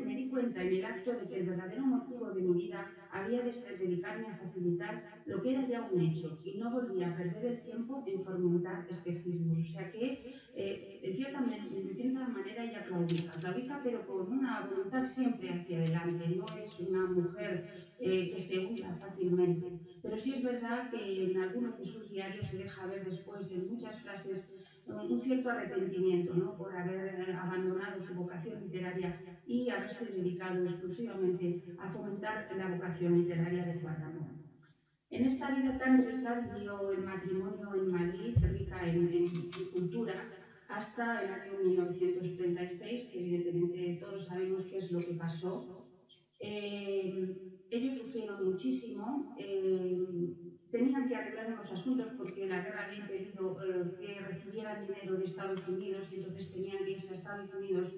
me di cuenta en el acto de que el verdadero motivo de mi vida había de ser dedicarme a facilitar lo que era ya un hecho y no volvía a perder el tiempo en fomentar especismos. O sea que en cierta manera ella claudica, pero con una voluntad siempre hacia adelante, no es una mujer que se hunda fácilmente. Pero sí es verdad que en algunos de sus diarios se deja ver después, en muchas frases, un cierto arrepentimiento, ¿no? Por haber abandonado su vocación literaria y haberse dedicado exclusivamente a fomentar la vocación literaria de Juan Ramón. En esta vida tan rica vivió el matrimonio en Madrid, rica en cultura, hasta el año 1936, que evidentemente todos sabemos qué es lo que pasó. Ellos sufrieron muchísimo, tenían que arreglar unos asuntos porque la guerra había impedido que recibieran dinero de Estados Unidos y entonces tenían que irse a Estados Unidos,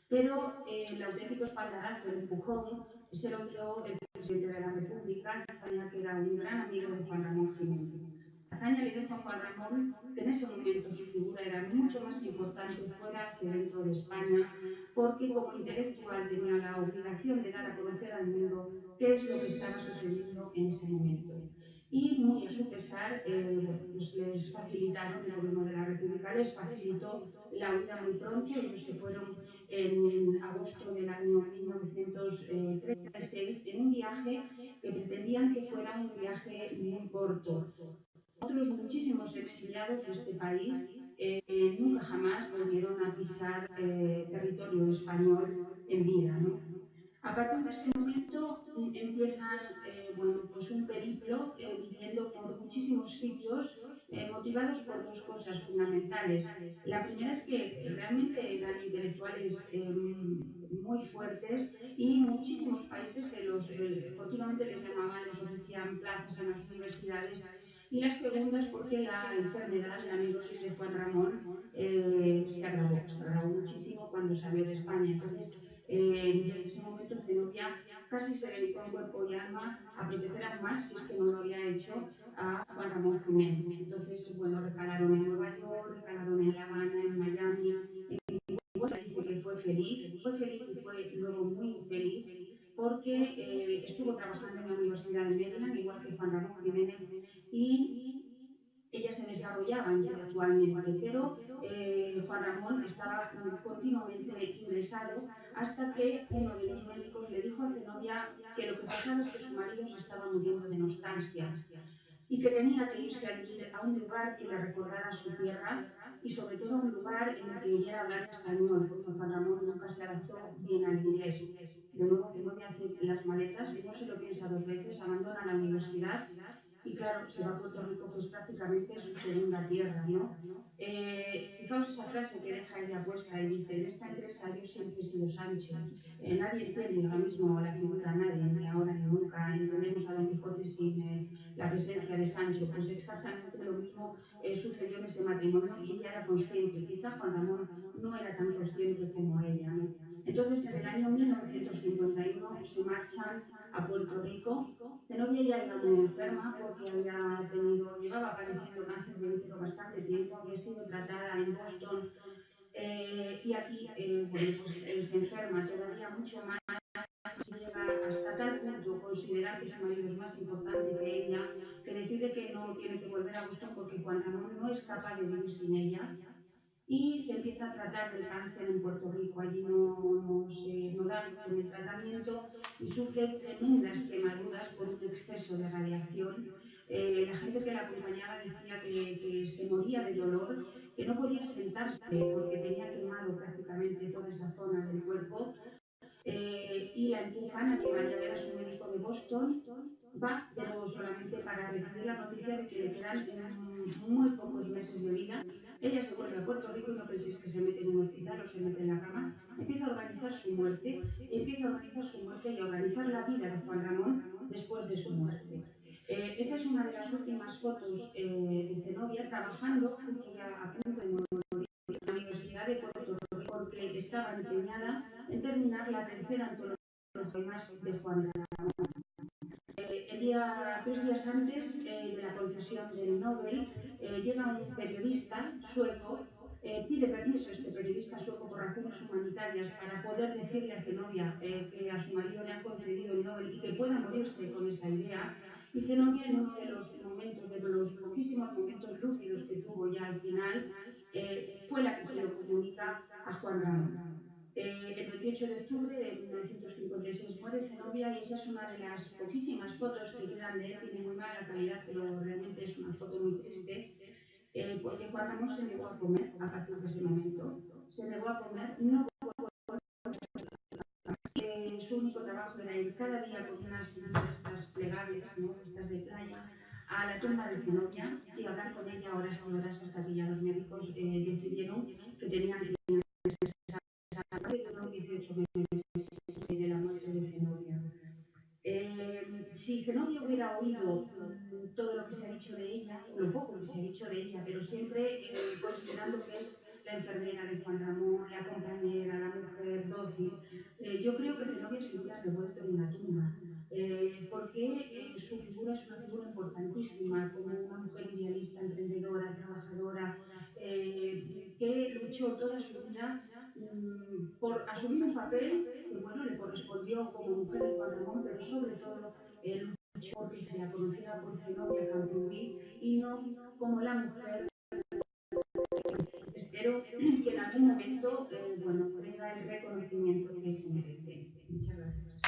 pero el auténtico espaldarazo, el empujón, se lo dio el presidente de la República, Azaña, que era un gran amigo de Juan Ramón Jiménez. Azaña le dijo a Juan Ramón que en ese momento su figura era mucho más importante fuera que dentro de España, porque como intelectual tenía la obligación de dar a conocer al mundo qué es lo que estaba sucediendo en ese momento. Y muy a su pesar, bueno, pues les facilitaron, el gobierno de la República les facilitó la huida muy pronto. Ellos se fueron en agosto del año 1936 en un viaje que pretendían que fuera un viaje muy corto. Otros muchísimos exiliados de este país nunca jamás volvieron a pisar territorio español en vida, ¿no? A partir de ese momento empiezan bueno, pues un periplo viviendo por muchísimos sitios motivados por dos cosas fundamentales. La primera es que realmente eran intelectuales muy fuertes y muchísimos países continuamente les llamaban, les ofrecían hubieran plazas en las universidades. Y la segunda es porque la enfermedad, la amilosis de Juan Ramón, se agravó muchísimo cuando salió de España. Entonces, desde ese momento Zenobia casi se dedicó en cuerpo y alma a proteger aún más, si es que no lo había hecho, a Juan Ramón Jiménez. Entonces, bueno, recalaron en Nueva York, recalaron en La Habana, en Miami. Dice que fue feliz y fue luego muy infeliz porque estuvo trabajando en la Universidad de Maryland, igual que Juan Ramón Jiménez, y ella se desarrollaba intelectualmente, pero Juan Ramón estaba continuamente ingresado hasta que uno de los médicos le dijo a Zenobia que lo que pasaba es que su marido se estaba muriendo de nostalgia y que tenía que irse a vivir a un lugar que le recordara su tierra y sobre todo a un lugar en el que oyera hablar español, porque Juan Ramón nunca se adaptó bien al inglés. De nuevo Zenobia hace las maletas, no se lo piensa dos veces, abandona la universidad y claro, se va a Puerto Rico, que es prácticamente su segunda tierra, ¿no? Fijaos esa frase que deja ella puesta y dice: en esta empresa yo siempre he sido Sancho. Nadie entiende ahora mismo la figura, nadie, ni ahora ni nunca. Entendemos a Don Quijote sin la presencia de Sancho. Pues exactamente lo mismo sucedió en ese matrimonio y ella era consciente. Quizá Juan Ramón no era tan consciente como ella, ¿no? Entonces, en el año 1951 se marchan a Puerto Rico. Zenobia ya iba muy enferma porque llevaba padeciendo cáncer de útero bastante tiempo, había sido tratada en Boston y aquí bueno, pues, se enferma todavía mucho más, llega hasta tal punto considerar que su marido es más importante que ella, que decide que no tiene que volver a Boston porque Juan Ramón no es capaz de vivir sin ella y se empieza a tratar del cáncer en Puerto Rico. Allí no dan con el tratamiento y sufre tremendas quemaduras por un exceso de radiación. La gente que la acompañaba decía que se moría de dolor, que no podía sentarse porque tenía quemado prácticamente toda esa zona del cuerpo. Y la empujan a que vaya a ver a su médico de Boston. Va, pero solamente para recibir la noticia de que le quedan muy pocos meses de vida. Ella se vuelve a Puerto Rico y no penséis que se mete en un hospital o se mete en la cama. Empieza a organizar su muerte, y a organizar la vida de Juan Ramón después de su muerte. Esa es una de las últimas fotos de Zenobia trabajando justo ya a punto de morir en la Universidad de Puerto Rico porque estaba empeñada en terminar la tercera antología de Juan Ramón. El día, 3 días antes de la concesión del Nobel, llega un periodista sueco, pide permiso este periodista sueco por razones humanitarias para poder decirle a Zenobia que a su marido le han concedido el Nobel y que pueda morirse con esa idea. Y Zenobia, en uno de los poquísimos momentos lúcidos que tuvo ya al final, fue la que se lo comunica a Juan Ramón. El 28 de octubre de 1956 muere Zenobia y esa es una de las poquísimas fotos que quedan de él. Tiene muy mala calidad, pero realmente es una foto muy triste, porque Juan Ramón se negó a comer a partir de ese momento. Se negó a comer, no su único trabajo era ir cada día con unas sillas estas plegables, ¿no? Estas de playa, a la tumba de Zenobia y hablar con ella horas y horas hasta que ya los médicos decidieron que tenían que duró 18 meses de la muerte de Zenobia. Si Zenobia hubiera oído todo lo que se ha dicho de ella, lo poco que se ha dicho de ella, pero siempre considerando que es la enfermera de Juan Ramón, la compañera, la mujer dócil, yo creo que Zenobia se hubiera revuelto en la tumba, porque su figura es una figura importantísima, como una mujer idealista, emprendedora, trabajadora, que luchó toda su vida por asumir un papel que bueno, le correspondió como mujer de Juan Ramón, pero sobre todo luchó porque se la conociera por Zenobia Camprubí y no como la mujer. Espero que en algún momento bueno, tenga el reconocimiento que se merece. Muchas gracias.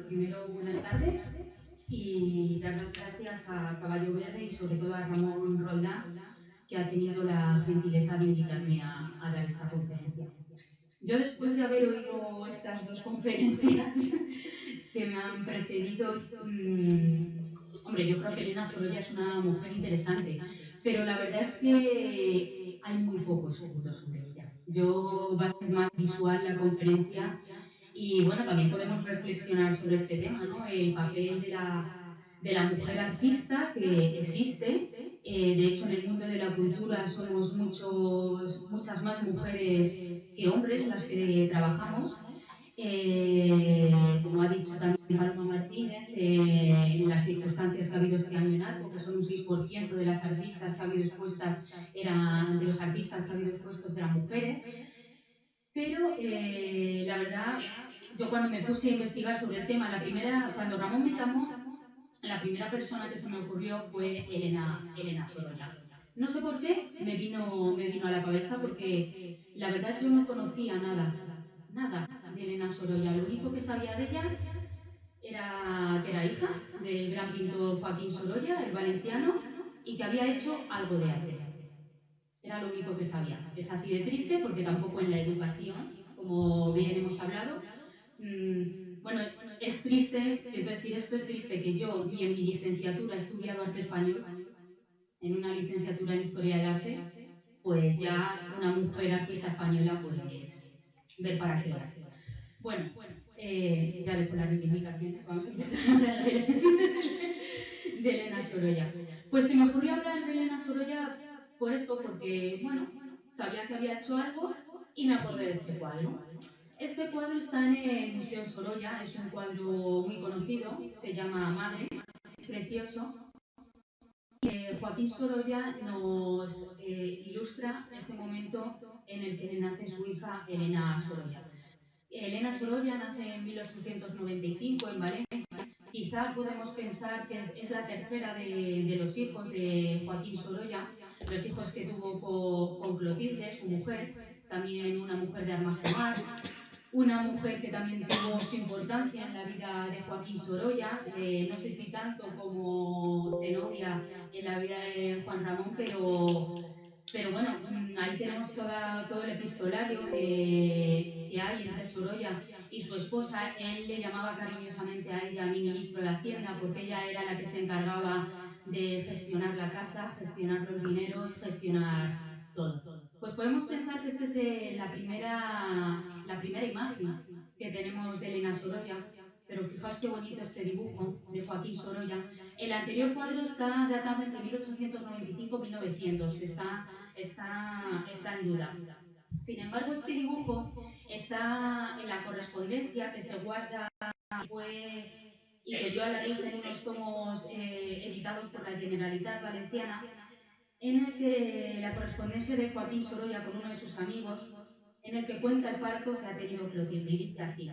primero, buenas tardes y dar las gracias a Caballo Verde y sobre todo a Ramón Roldán, que ha tenido la gentileza de invitarme a dar esta conferencia. Yo, después de haber oído estas dos conferencias que me han precedido, hombre, yo creo que Elena Sorolla es una mujer interesante, pero la verdad es que hay muy poco escrito sobre ella. Yo va a ser más visual la conferencia y bueno, también podemos reflexionar sobre este tema, ¿no? El papel de la mujer artista que existe. De hecho, en el mundo de la cultura somos muchas más mujeres que hombres las que trabajamos. Como ha dicho también Paloma Martínez, en las circunstancias que ha habido este año en Arco, que son un 6% de las artistas que ha habido expuestas de los artistas que ha habido expuestos eran mujeres. Pero la verdad, yo cuando me puse a investigar sobre el tema, cuando Ramón me llamó, la primera persona que se me ocurrió fue Elena Sorolla. No sé por qué me vino a la cabeza, porque la verdad yo no conocía nada de Elena Sorolla. Lo único que sabía de ella era que era hija del gran pintor Joaquín Sorolla, el valenciano, y que había hecho algo de arte. Era lo único que sabía. Es así de triste porque tampoco en la educación, como bien hemos hablado, bueno, es triste, siento decir esto, es triste que yo ni en mi licenciatura he estudiado arte español, en una licenciatura en historia del arte, pues ya una mujer artista española, pues ver para creer. Bueno, ya después las reivindicaciones, vamos a empezar a hablar de Elena Sorolla. Pues se me ocurrió hablar de Elena Sorolla por eso, porque, bueno, sabía que había hecho algo y me acordé de este cuadro. Este cuadro está en el Museo Sorolla, es un cuadro muy conocido, se llama Madre, es precioso. Joaquín Sorolla nos ilustra ese momento en el que nace su hija Elena Sorolla. Elena Sorolla nace en 1895 en Valencia. Quizá podemos pensar que es la tercera de los hijos de Joaquín Sorolla, los hijos que tuvo con Clotilde, su mujer, también una mujer de armas tomar, una mujer que también tuvo su importancia en la vida de Joaquín Sorolla, no sé si tanto como Zenobia en la vida de Juan Ramón, pero bueno, ahí tenemos todo el epistolario que hay entre Sorolla y su esposa. Él le llamaba cariñosamente a ella mi ministro de Hacienda, porque ella era la que se encargaba de gestionar la casa, gestionar los dineros, gestionar todo. Pues podemos pensar que esta es la primera imagen que tenemos de Elena Sorolla, pero fijaos qué bonito este dibujo de Joaquín Sorolla. El anterior cuadro está datado entre 1895 y 1900, está en duda. Sin embargo, este dibujo está en la correspondencia que se guarda y que dio a la luz en unos tomos editados por la Generalitat Valenciana, en el que la correspondencia de Joaquín Sorolla con uno de sus amigos, en el que cuenta el parto que ha tenido Clotilde, y dice así: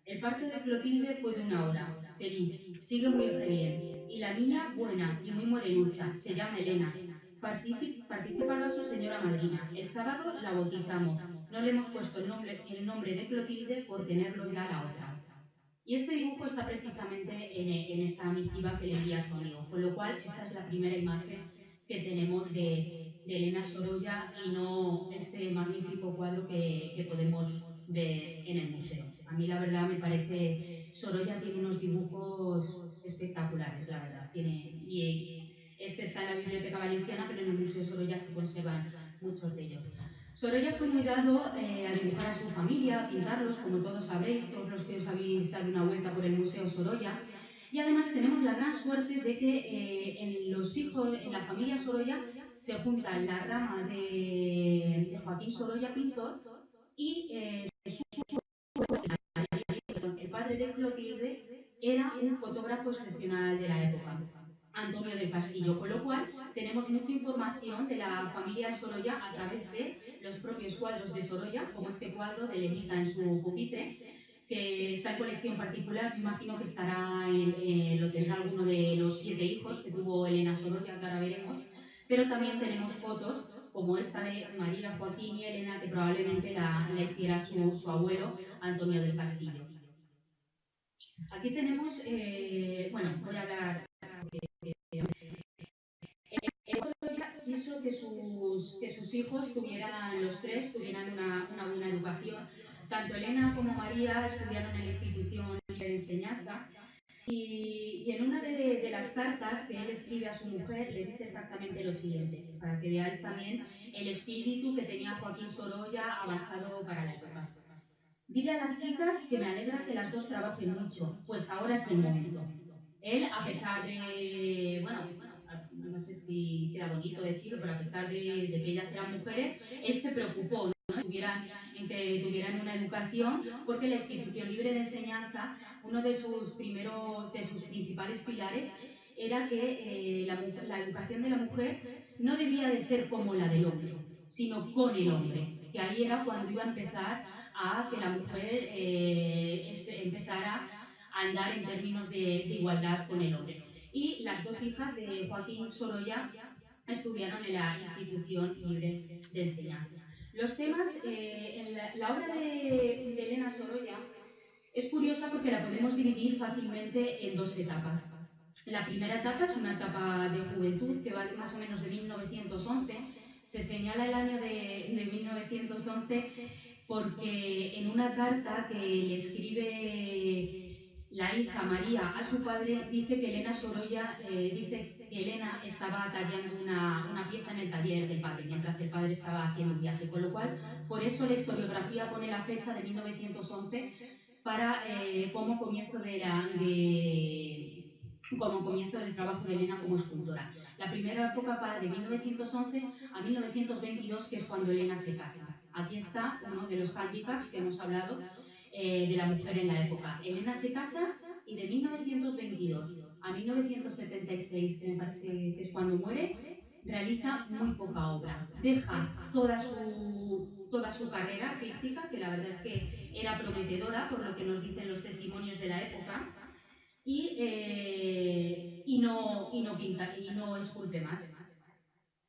el parto de Clotilde fue de 1 hora, feliz, sigue muy bien, y la niña buena y muy morenucha, se llama Elena. Participaba su señora madrina. El sábado la bautizamos. No le hemos puesto el nombre de Clotilde por tenerlo ya la otra. Y este dibujo está precisamente en esa misiva que le envía a su amigo, con lo cual esta es la primera imagen que tenemos de Elena Sorolla y no este magnífico cuadro que podemos ver en el museo. A mí la verdad me parece, Sorolla tiene unos dibujos espectaculares, la verdad. Y este está en la Biblioteca Valenciana, pero en el Museo Sorolla se conservan muchos de ellos. Sorolla fue muy dado a dibujar a su familia, a pintarlos, como todos sabréis, todos los que os habéis dado una vuelta por el Museo Sorolla. Y además tenemos la gran suerte de que en la familia Sorolla, se junta la rama de Joaquín Sorolla, pintor, y el padre de Clotilde era un fotógrafo excepcional de la época, Antonio del Castillo, con lo cual tenemos mucha información de la familia Sorolla a través de los propios cuadros de Sorolla, como este cuadro de Lenita en su pupitre, que está en colección particular. Me imagino que lo tendrá alguno de los 7 hijos que tuvo Elena Sorolla, que ahora veremos, pero también tenemos fotos como esta de María, Joaquín y Elena, que probablemente la hiciera su abuelo, Antonio del Castillo.
Aquí tenemos, bueno, voy a hablar. Quiso que sus hijos tuvieran, los tres, tuvieran una buena educación. Tanto Elena como María estudiaron en la institución de enseñanza. Y en una de las cartas que él escribe a su mujer le dice exactamente lo siguiente, para que veáis también el espíritu que tenía Joaquín Sorolla avanzado para la época. Dile a las chicas que me alegra que las dos trabajen mucho, pues ahora es el momento. Él, a pesar de, bueno, no sé si queda bonito decirlo, pero a pesar de que ellas eran mujeres, él se preocupó, ¿no? En que tuvieran una educación, porque la institución libre de enseñanza, uno de sus principales pilares, era que la educación de la mujer no debía de ser como la del hombre, sino con el hombre, que ahí era cuando iba a empezar a que la mujer empezara a andar en términos de igualdad con el hombre. Y las dos hijas de Joaquín Sorolla estudiaron en la institución libre de enseñanza. Los temas, en la obra de Elena Sorolla es curiosa porque la podemos dividir fácilmente en dos etapas. La primera etapa es una etapa de juventud que va más o menos de 1911. Se señala el año de 1911 porque en una carta que le escribe la hija María a su padre dice que Elena Sorolla dice que Elena estaba tallando una pieza en el taller del padre mientras el padre estaba haciendo un viaje, con lo cual por eso la historiografía pone la fecha de 1911 para como comienzo como comienzo del trabajo de Elena como escultora. La primera época va de 1911 a 1922, que es cuando Elena se casa. Aquí está uno de los hándicaps que hemos hablado de la mujer en la época. Elena se casa y de 1922 a 1976, que me parece que es cuando muere, realiza muy poca obra. Deja toda su carrera artística, que la verdad es que era prometedora, por lo que nos dicen los testimonios de la época, y no pinta, y no esculpe más.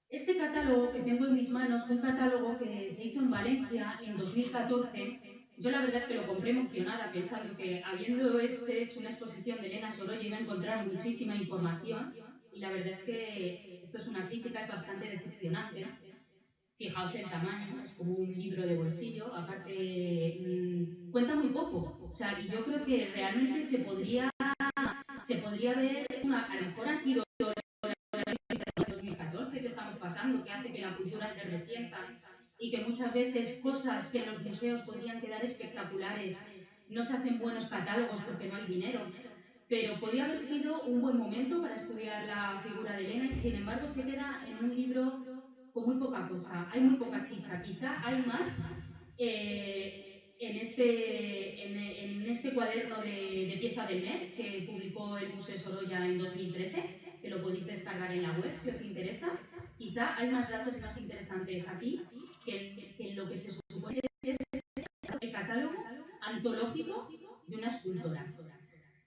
Este catálogo que tengo en mis manos fue un catálogo que se hizo en Valencia en 2014. Yo la verdad es que lo compré emocionada, pensando que habiendo hecho una exposición de Elena Sorolla iba a encontrar muchísima información, y la verdad es que esto es una crítica, es bastante decepcionante. Fijaos el tamaño, es como un libro de bolsillo, aparte cuenta muy poco. O sea, y yo creo que realmente se podría ver, a lo mejor han sido 2014 que estamos pasando, que hace que la cultura se resienta y que muchas veces cosas que en los museos podrían quedar espectaculares no se hacen buenos catálogos porque no hay dinero. Pero podría haber sido un buen momento para estudiar la figura de Elena y sin embargo se queda en un libro con muy poca cosa, hay muy poca chicha, quizá hay más en este cuaderno de pieza del mes que publicó el Museo Sorolla en 2013, que lo podéis descargar en la web si os interesa. Quizá hay más datos más interesantes aquí que en lo que se supone que es el catálogo antológico de una escultora.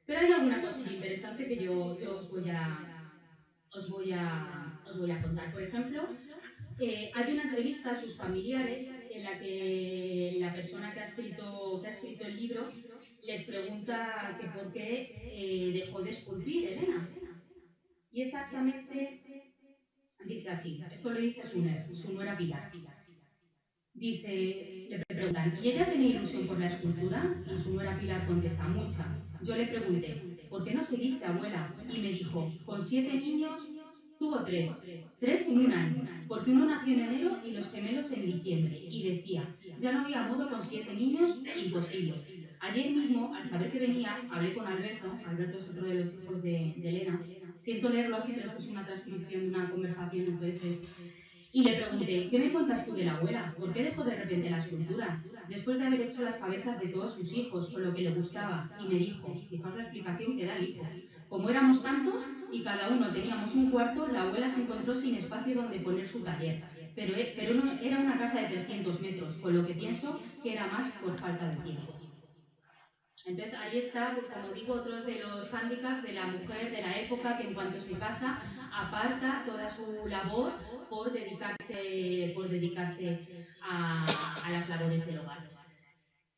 Pero hay alguna cosilla interesante que yo os voy a contar. Por ejemplo, hay una entrevista a sus familiares en la que la persona que ha escrito el libro les pregunta que por qué dejó de esculpir Elena. Y exactamente dice así, esto lo dice su nuera Pilar. Dice, le preguntan, ¿y ella tenía ilusión por la escultura? Y su nuera Pilar contesta, mucha. Yo le pregunté, ¿por qué no seguiste, abuela? Y me dijo, con 7 niños tuvo 3 en un año, porque uno nació en enero y los gemelos en diciembre. Y decía, ya no había modo con 7 niños, imposible. Ayer mismo, al saber que venías, hablé con Alberto es otro de los hijos de Elena. Siento leerlo así, pero esto es una transcripción de una conversación, entonces y le pregunté, ¿qué me cuentas tú de la abuela? ¿Por qué dejó de repente la escultura? Después de haber hecho las cabezas de todos sus hijos, con lo que le gustaba. Y me dijo, fijaos la explicación que da el hijo. Como éramos tantos y cada uno teníamos un cuarto, la abuela se encontró sin espacio donde poner su taller. Pero no, era una casa de 300 metros, con lo que pienso que era más por falta de tiempo. Entonces ahí está, como digo, otros de los hándicaps de la mujer de la época que en cuanto se casa aparta toda su labor por dedicarse a las labores del hogar.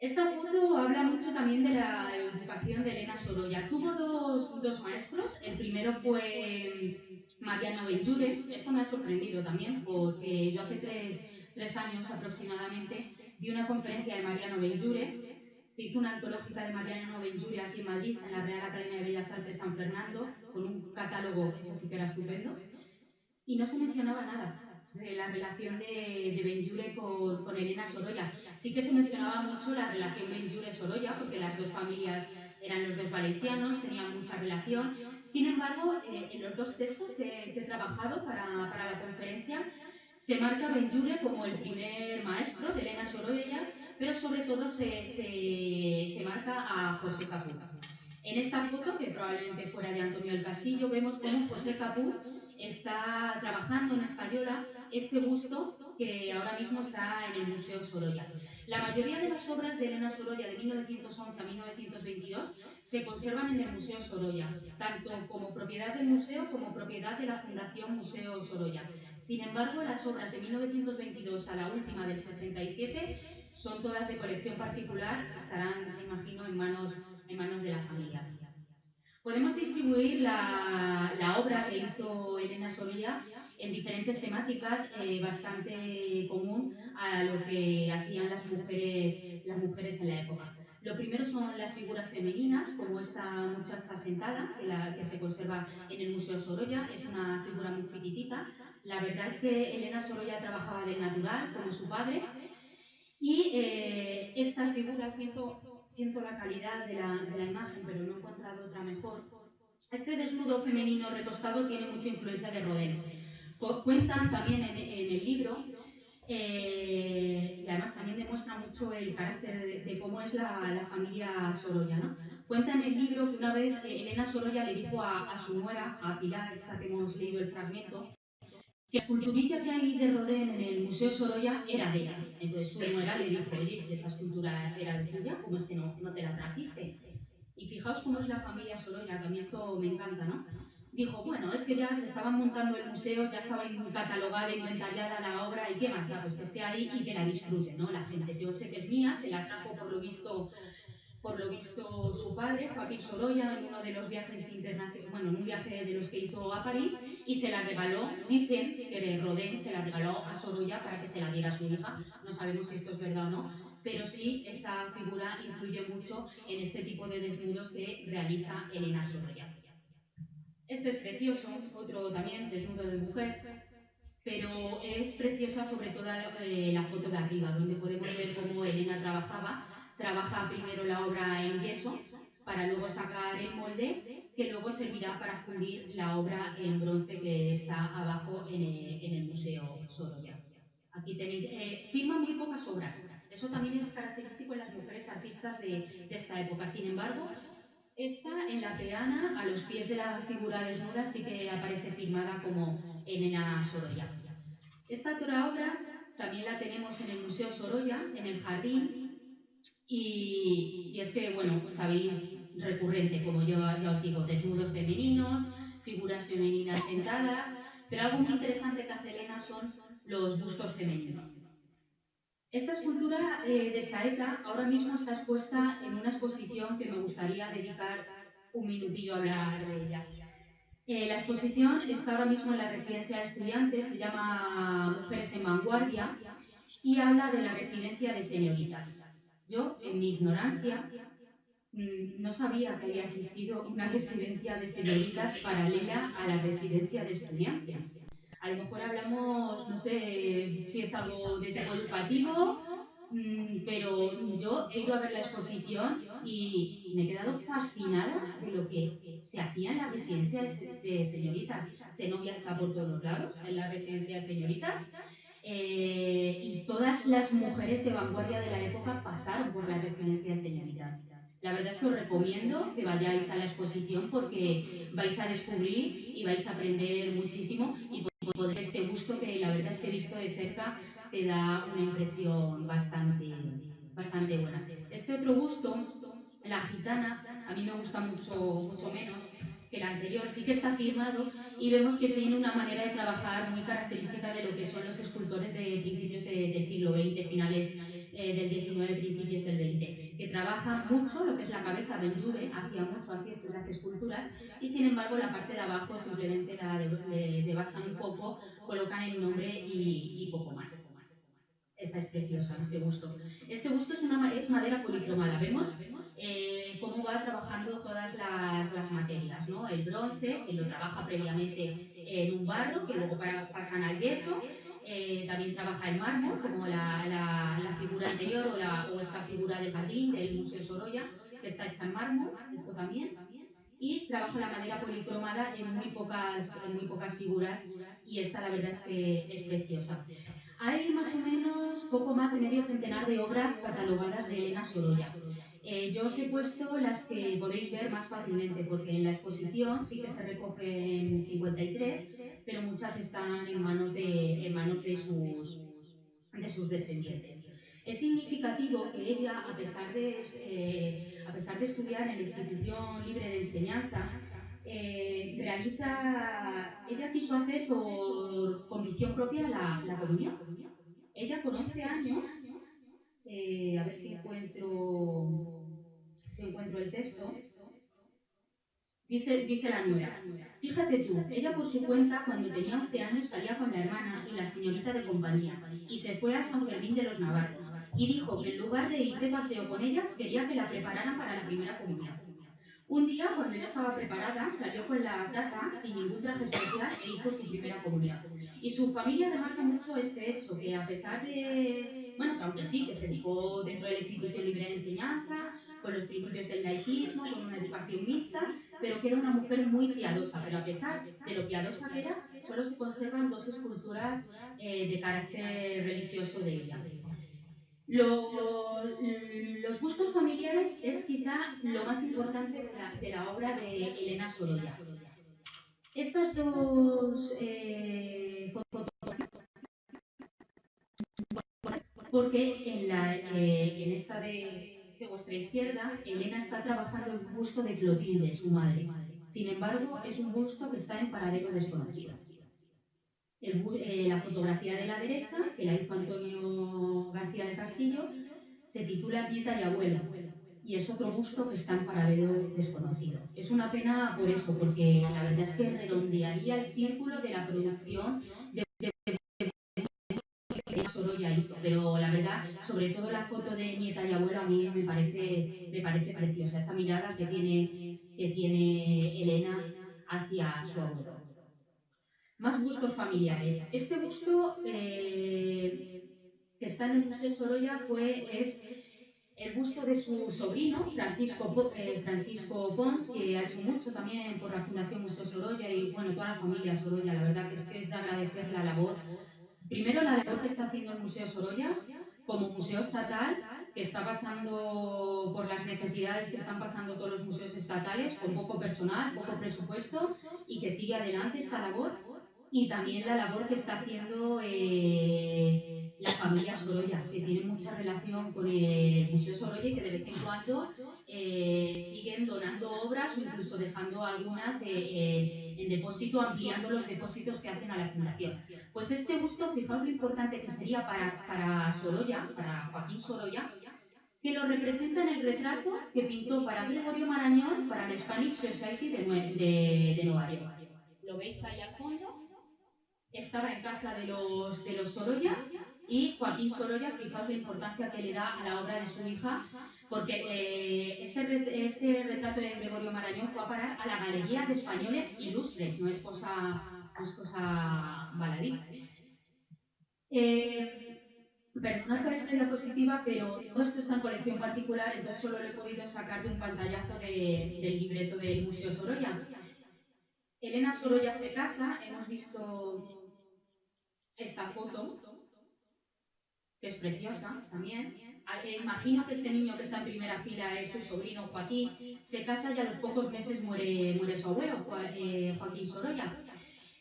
Esta foto habla mucho también de la educación de Elena Sorolla. Tuvo dos maestros. El primero fue Mariano Benlliure. Esto me ha sorprendido también porque yo hace tres años aproximadamente di una conferencia de Mariano Benlliure. Se hizo una antológica de Mariano Benlliure aquí en Madrid, en la Real Academia de Bellas Artes San Fernando, con un catálogo, eso sí que era estupendo, y no se mencionaba nada de la relación de Benlliure con Elena Sorolla. Sí que se mencionaba mucho la relación Benlliure-Sorolla, porque las dos familias eran los dos valencianos, tenían mucha relación. Sin embargo, en los dos textos que he trabajado para la conferencia, se marca Benlliure como el primer maestro de Elena Sorolla, pero sobre todo se marca a José Capuz. En esta foto, que probablemente fuera de Antonio del Castillo, vemos cómo José Capuz está trabajando en escayola este busto que ahora mismo está en el Museo Sorolla. La mayoría de las obras de Elena Sorolla de 1911 a 1922 se conservan en el Museo Sorolla, tanto como propiedad del museo como propiedad de la Fundación Museo Sorolla. Sin embargo, las obras de 1922 a la última del 67 son todas de colección particular, estarán, me imagino, en manos de la familia. Podemos distribuir la obra que hizo Elena Sorolla en diferentes temáticas, bastante común a lo que hacían las mujeres en la época. Lo primero son las figuras femeninas, como esta muchacha sentada, que se conserva en el Museo Sorolla, es una figura muy chiquitita. La verdad es que Elena Sorolla trabajaba del natural, como su padre, y esta figura, siento la calidad de la imagen, pero no he encontrado otra mejor. Este desnudo femenino recostado tiene mucha influencia de Rodin. Cuentan también en el libro, y además también demuestra mucho el carácter de cómo es la familia Sorolla, ¿no? Cuenta en el libro que una vez Elena Sorolla le dijo a su nuera, a Pilar, esta que hemos leído el fragmento, que la esculturilla que hay de Rodin en el Museo Sorolla era de ella. Entonces su nuera le dijo, oye, si esa escultura era de tuya, ¿cómo es que no te la trajiste? Y fijaos cómo es la familia Sorolla, que a mí esto me encanta, ¿no? Dijo, bueno, es que ya se estaban montando el museo, ya estaba catalogada, inventariada la obra, y qué más da, pues que esté ahí y que la disfrute, ¿no? La gente, yo sé que es mía, se la trajo por lo visto su padre, Joaquín Sorolla, en uno de los viajes internacionales, bueno, en un viaje de los que hizo a París, y se la regaló, dicen que Rodin se la regaló a Sorolla para que se la diera a su hija, no sabemos si esto es verdad o no, pero sí esa figura influye mucho en este tipo de desnudos que realiza Elena Sorolla. Este es precioso, otro también, desnudo de mujer, pero es preciosa sobre todo la foto de arriba, donde podemos ver cómo Elena trabaja primero la obra en yeso, para luego sacar el molde, que luego servirá para fundir la obra en bronce que está abajo en el Museo Sorolla. Aquí tenéis, firma muy pocas obras, eso también es característico en las mujeres artistas de esta época. Sin embargo, esta en la peana, a los pies de la figura desnuda, sí que aparece firmada como Elena Sorolla. Esta otra obra también la tenemos en el Museo Sorolla, en el jardín, y es que, bueno, sabéis, recurrente, como yo ya os digo, desnudos femeninos, figuras femeninas sentadas, pero algo muy interesante que hace Elena son los bustos femeninos. Esta escultura de Saeta ahora mismo está expuesta en una exposición que me gustaría dedicar un minutillo a hablar de ella. La exposición está ahora mismo en la residencia de estudiantes, se llama Mujeres en Vanguardia y habla de la residencia de señoritas. Yo, en mi ignorancia, no sabía que había existido una residencia de señoritas paralela a la residencia de estudiantes. A lo mejor hablamos, no sé si es algo de tipo educativo, pero yo he ido a ver la exposición y me he quedado fascinada de lo que se hacía en la residencia de señoritas. Zenobia está por todos los lados, en la residencia de señoritas, y todas las mujeres de vanguardia de la época pasaron por la residencia de señoritas. La verdad es que os recomiendo que vayáis a la exposición porque vais a descubrir y vais a aprender muchísimo y por este gusto que la verdad es que visto de cerca te da una impresión bastante buena. Este otro busto, la gitana, a mí me gusta mucho menos que el anterior, sí que está firmado y vemos que tiene una manera de trabajar muy característica de lo que son los escultores de principios del siglo XX, finales
del 19, principios del 20, que trabaja mucho lo que es la cabeza. Benjure hacía mucho así las esculturas, y sin embargo la parte de abajo simplemente la devastan un poco, colocan el nombre y poco más. Esta es preciosa, este busto. Este busto es madera policromada. Vemos cómo va trabajando todas las materias, ¿no? El bronce, que lo trabaja previamente en un barro, que luego pasan al yeso. También trabaja el mármol, como la figura anterior o esta figura de jardín del Museo Sorolla, que está hecha en mármol, esto también. Y trabaja la madera policromada en muy pocas figuras, y esta la verdad es que es preciosa. Hay más o menos poco más de medio centenar de obras catalogadas de Elena Sorolla. Yo os he puesto las que podéis ver más fácilmente, porque en la exposición sí que se recogen 53, pero muchas están en manos de sus descendientes. Es significativo que ella, a pesar de estudiar en la Institución Libre de Enseñanza, ella quiso hacer por convicción propia la comunión. Ella con 11 años, a ver si encuentro el texto, dice la nuera: fíjate tú, ella por su cuenta cuando tenía 11 años salía con la hermana y la señorita de compañía y se fue a San Fermín de los Navarros, y dijo que en lugar de ir de paseo con ellas quería que la prepararan para la primera comunión. Un día, cuando ya estaba preparada, salió con la tata sin ningún traje especial e hizo su primera comunión. Y su familia remarca mucho este hecho, que a pesar de, bueno, que aunque sí, que se educó dentro de la Institución Libre de Enseñanza, con los principios del laicismo, con una educación mixta, pero que era una mujer muy piadosa. Pero a pesar de lo piadosa que era, solo se conservan 2 esculturas de carácter religioso de ella. Los bustos familiares es quizá lo más importante de la obra de Elena Sorolla. Estas dos fotografías, porque en esta de vuestra izquierda, Elena está trabajando el busto de Clotilde, su madre. Sin embargo, es un busto que está en paradero desconocido. La fotografía de la derecha, que la hizo Antonio García del Castillo, se titula Nieta y Abuelo, y es otro busto que está en paradero desconocido. Es una pena por eso, porque la verdad es que redondearía el círculo de la producción de que Sorolla hizo, pero la verdad, sobre todo la foto de Nieta y Abuelo, a mí me parece preciosa, esa mirada que tiene Elena hacia su abuelo. Más bustos familiares. Este busto que está en el Museo Sorolla es el busto de su sobrino, Francisco Pons, que ha hecho mucho también por la Fundación Museo Sorolla y, bueno, toda la familia Sorolla. La verdad que es de agradecer la labor. Primero, la labor que está haciendo el Museo Sorolla como museo estatal, que está pasando por las necesidades que están pasando todos los museos estatales, con poco personal, poco presupuesto, y que sigue adelante esta labor. Y también la labor que está haciendo la familia Sorolla, que tiene mucha relación con el Museo Sorolla y que de vez en cuando siguen donando obras o incluso dejando algunas en depósito, ampliando los depósitos que hacen a la Fundación. Pues este busto, fijaos lo importante que sería para Sorolla, para Joaquín Sorolla, que lo representa en el retrato que pintó para Gregorio Marañón para la Hispanic Society de Nueva York. ¿Lo veis ahí al fondo? Estaba en casa de los Sorolla, y Joaquín Sorolla, fijaos la importancia que le da a la obra de su hija, porque este retrato de Gregorio Marañón fue a parar a la Galería de Españoles Ilustres, no es cosa baladí. Perdonad por esta diapositiva, pero todo esto está en colección particular, entonces solo lo he podido sacar de un pantallazo del libreto del Museo Sorolla. Elena Sorolla se casa, hemos visto esta foto, que es preciosa también. Imagino que este niño que está en primera fila es su sobrino Joaquín. Se casa y a los pocos meses muere su abuelo, Joaquín Sorolla.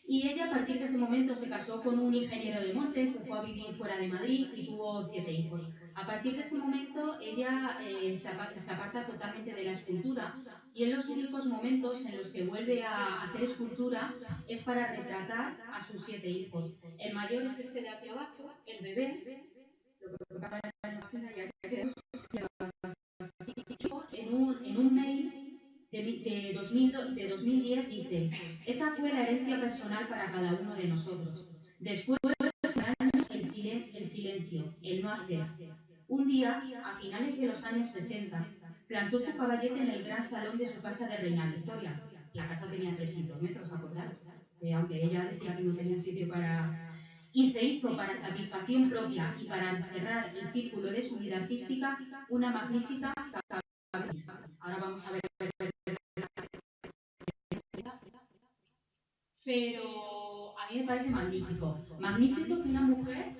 Y ella a partir de ese momento se casó con un ingeniero de montes, se fue a vivir fuera de Madrid y tuvo 7 hijos. A partir de ese momento ella se aparta totalmente de la escultura, y en los únicos momentos en los que vuelve a hacer escultura es para retratar a sus 7 hijos. El mayor es este de aquí abajo, el bebé, lo que pasa en la página ya quedó en un mail de 2010 dice: esa fue la herencia personal para cada uno de nosotros. Después el silencio, el no hacer. Un día, a finales de los años 60, plantó su caballete en el gran salón de su casa de Reina Victoria. La casa tenía 300 metros, ¿acordaros? Aunque ella decía que no tenía sitio para... Y se hizo, para satisfacción propia y para cerrar el círculo de su vida artística, una magnífica cabeza. Ahora vamos a ver. Pero a mí me parece magnífico. Magnífico que una mujer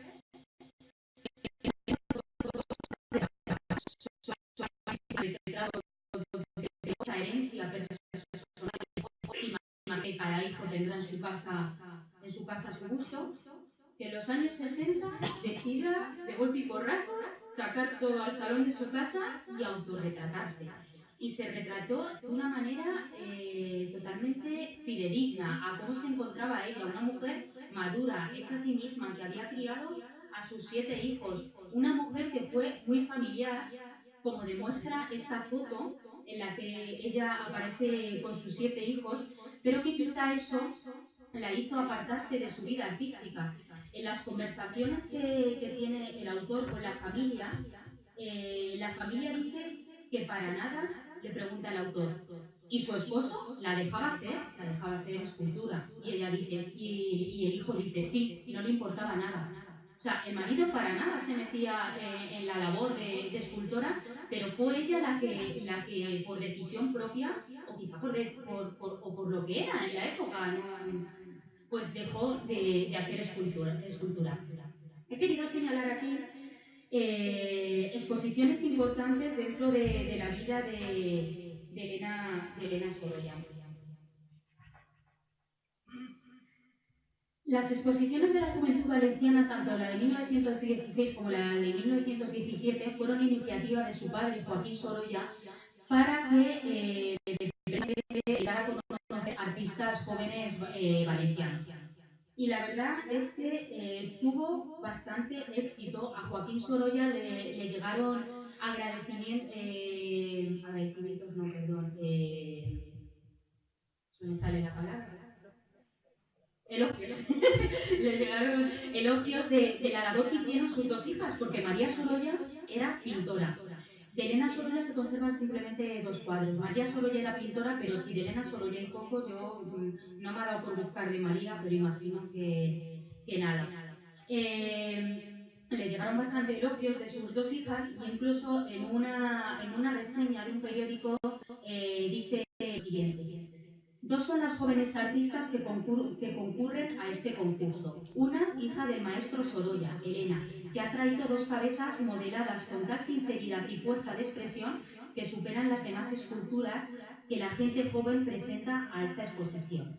esa herencia personal que cada hijo tendrá en su casa a su gusto, que en los años 60 decida de golpe y porrazo sacar todo al salón de su casa y autorretratarse. Y se retrató de una manera totalmente fidedigna a cómo se encontraba ella, una mujer madura, hecha a sí misma, que había criado a sus 7 hijos, una mujer que fue muy familiar, como demuestra esta foto en la que ella aparece con sus 7 hijos, pero que quizá eso la hizo apartarse de su vida artística. En las conversaciones que tiene el autor con la familia dice que para nada, le pregunta el autor, ¿y su esposo la dejaba hacer escultura? Y ella dice, y el hijo dice, sí, no le importaba nada. O sea, el marido para nada se metía en la labor de escultora, pero fue ella la que por decisión propia, o quizá por lo que era en la época, ¿no? Pues dejó de hacer escultura. He querido señalar aquí exposiciones importantes dentro de la vida de Elena Sorolla. Las exposiciones de la Juventud Valenciana, tanto la de 1916 como la de 1917, fueron iniciativa de su padre, Joaquín Sorolla, para que llegara a conocer artistas jóvenes valencianos. Y la verdad es que tuvo bastante éxito. A Joaquín Sorolla le llegaron agradecimientos, no, perdón, se me sale la palabra. Elogios. Le llegaron elogios de la labor que hicieron sus 2 hijas, porque María Sorolla era pintora. De Elena Sorolla se conservan simplemente 2 cuadros. María Sorolla era pintora, pero si de Elena Sorolla hay poco, yo no me ha dado por buscar de María, pero imagino que nada. Le llegaron bastante elogios de sus 2 hijas, e incluso en una reseña de un periódico dice lo siguiente: 2 son las jóvenes artistas que concurren a este concurso. Una, hija del maestro Sorolla, Elena, que ha traído 2 cabezas modeladas con tal sinceridad y fuerza de expresión que superan las demás esculturas que la gente joven presenta a esta exposición.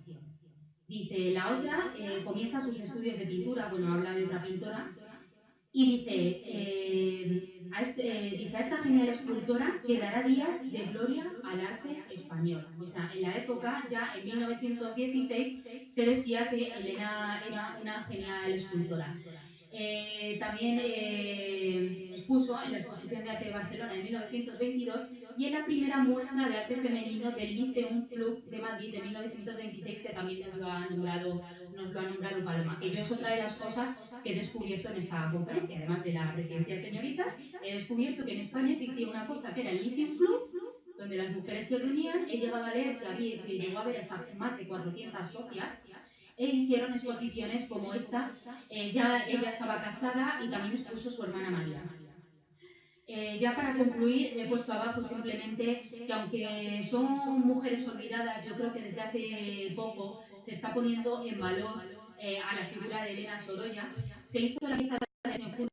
Dice, la otra comienza sus estudios de pintura, bueno, habla de otra pintora, y dice, a esta genial escultora que dará días de gloria al arte español. O sea, en la época, ya en 1916, se decía que Elena era una genial escultora. También expuso en la Exposición de Arte de Barcelona en 1922 y en la primera muestra de arte femenino del Liceum Club de Madrid de 1926, que también nos lo ha nombrado Paloma, que yo es otra de las cosas que he descubierto en esta conferencia. Además de la presidencia de señoritas, he descubierto que en España existía una cosa que era el Liceum Club, donde las mujeres se reunían. He llegado a leer que llegó a haber hasta más de 400 socias, e hicieron exposiciones como esta. Ya ella estaba casada y también expuso su hermana María. Ya para concluir, he puesto abajo simplemente que aunque son mujeres olvidadas, yo creo que desde hace poco se está poniendo en valor a la figura de Elena Sorolla. Se hizo la lista en junio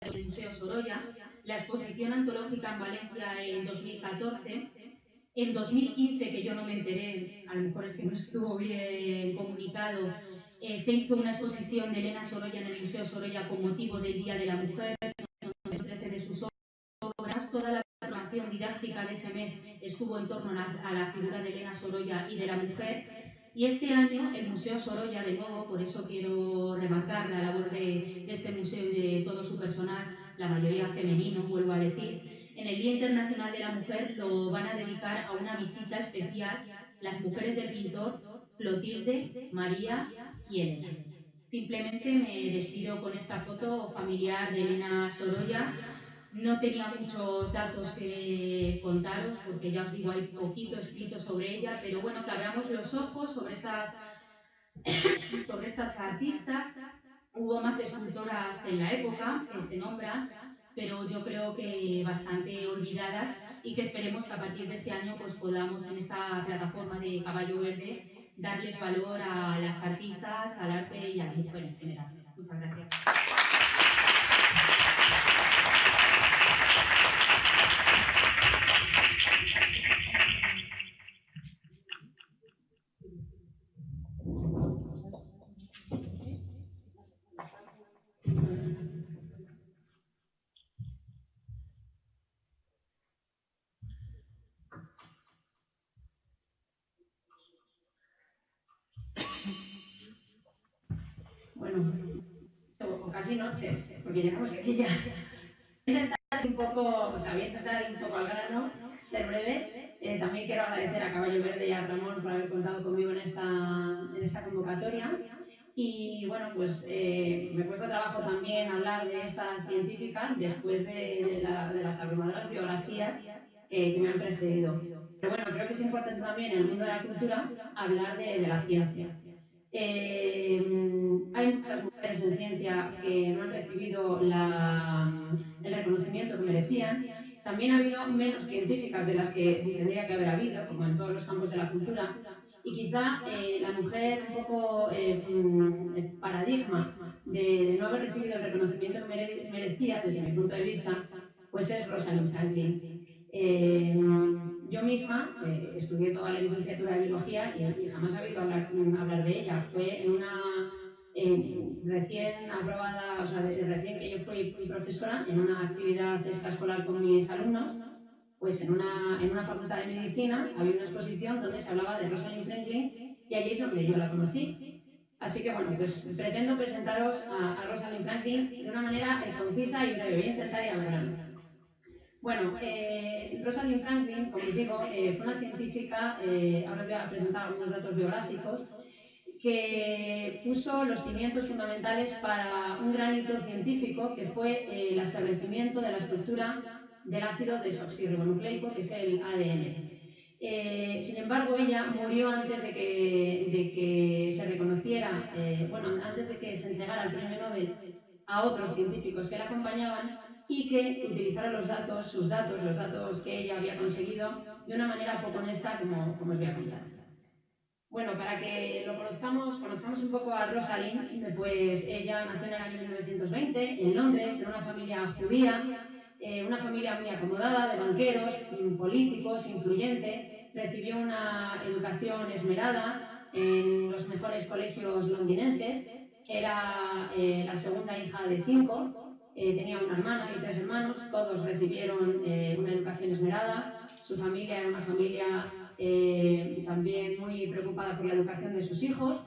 del Museo Sorolla, la exposición antológica en Valencia en 2014. En 2015, que yo no me enteré, a lo mejor es que no estuvo bien comunicado, se hizo una exposición de Elena Sorolla en el Museo Sorolla con motivo del Día de la Mujer, donde se ofrece de sus obras. Toda la programación didáctica de ese mes estuvo en torno a la figura de Elena Sorolla y de la mujer. Y este año el Museo Sorolla, de nuevo, por eso quiero remarcar la labor de este museo y de todo su personal, la mayoría femenino, vuelvo a decir, en el Día Internacional de la Mujer lo van a dedicar a una visita especial las mujeres del pintor Clotilde, María y Elena. Simplemente me despido con esta foto familiar de Elena Sorolla. No tenía muchos datos que contaros porque ya os digo, hay poquito escrito sobre ella, pero bueno, que abramos los ojos sobre estas artistas. Hubo más escultoras en la época que se nombran, pero yo creo que bastante olvidadas y que esperemos que a partir de este año pues podamos en esta plataforma de Caballo Verde darles valor a las artistas, al arte y a la mujer en general. Muchas gracias. Bueno, o casi noches, porque llegamos aquí ya. Voy a intentar un poco, o sea, voy a intentar ir un poco al grano, ser breve. También quiero agradecer a Caballo Verde y a Ramón por haber contado conmigo en esta convocatoria. Y bueno, pues me cuesta trabajo también hablar de esta científica después de las abrumadoras biografías que me han precedido. Pero bueno, creo que es importante también en el mundo de la cultura hablar de la ciencia. Hay muchas mujeres en ciencia que no han recibido el reconocimiento que merecían. También ha habido menos científicas de las que tendría que haber habido, como en todos los campos de la cultura. Y quizá la mujer un poco el paradigma de no haber recibido el reconocimiento que merecía, desde mi punto de vista, pues es Rosalind Franklin. Yo misma estudié toda la licenciatura de biología y jamás he oído hablar de ella. Fue en una recién aprobada, o sea, recién que yo fui profesora, en una actividad extraescolar con mis alumnos, pues en una facultad de medicina había una exposición donde se hablaba de Rosalind Franklin y allí es donde yo la conocí. Así que bueno, pues pretendo presentaros a Rosalind Franklin de una manera concisa y breve. Voy a intentar ir al grano. Bueno, Rosalind Franklin, como os digo, fue una científica, ahora os voy a presentar algunos datos biográficos, que puso los cimientos fundamentales para un gran hito científico que fue el establecimiento de la estructura del ácido desoxirribonucleico, que es el ADN. Sin embargo, ella murió antes de que se reconociera, antes de que se entregara el premio Nobel a otros científicos que la acompañaban y que utilizaron los datos que ella había conseguido de una manera poco honesta, como os voy a contar. Bueno, para que lo conozcamos un poco a Rosalind, pues ella nació en el año 1920 en Londres, en una familia judía, una familia muy acomodada, de banqueros, políticos, influyente. Recibió una educación esmerada en los mejores colegios londinenses. Era la segunda hija de 5, tenía una hermana y 3 hermanos, todos recibieron una educación esmerada. Su familia era una familia también muy preocupada por la educación de sus hijos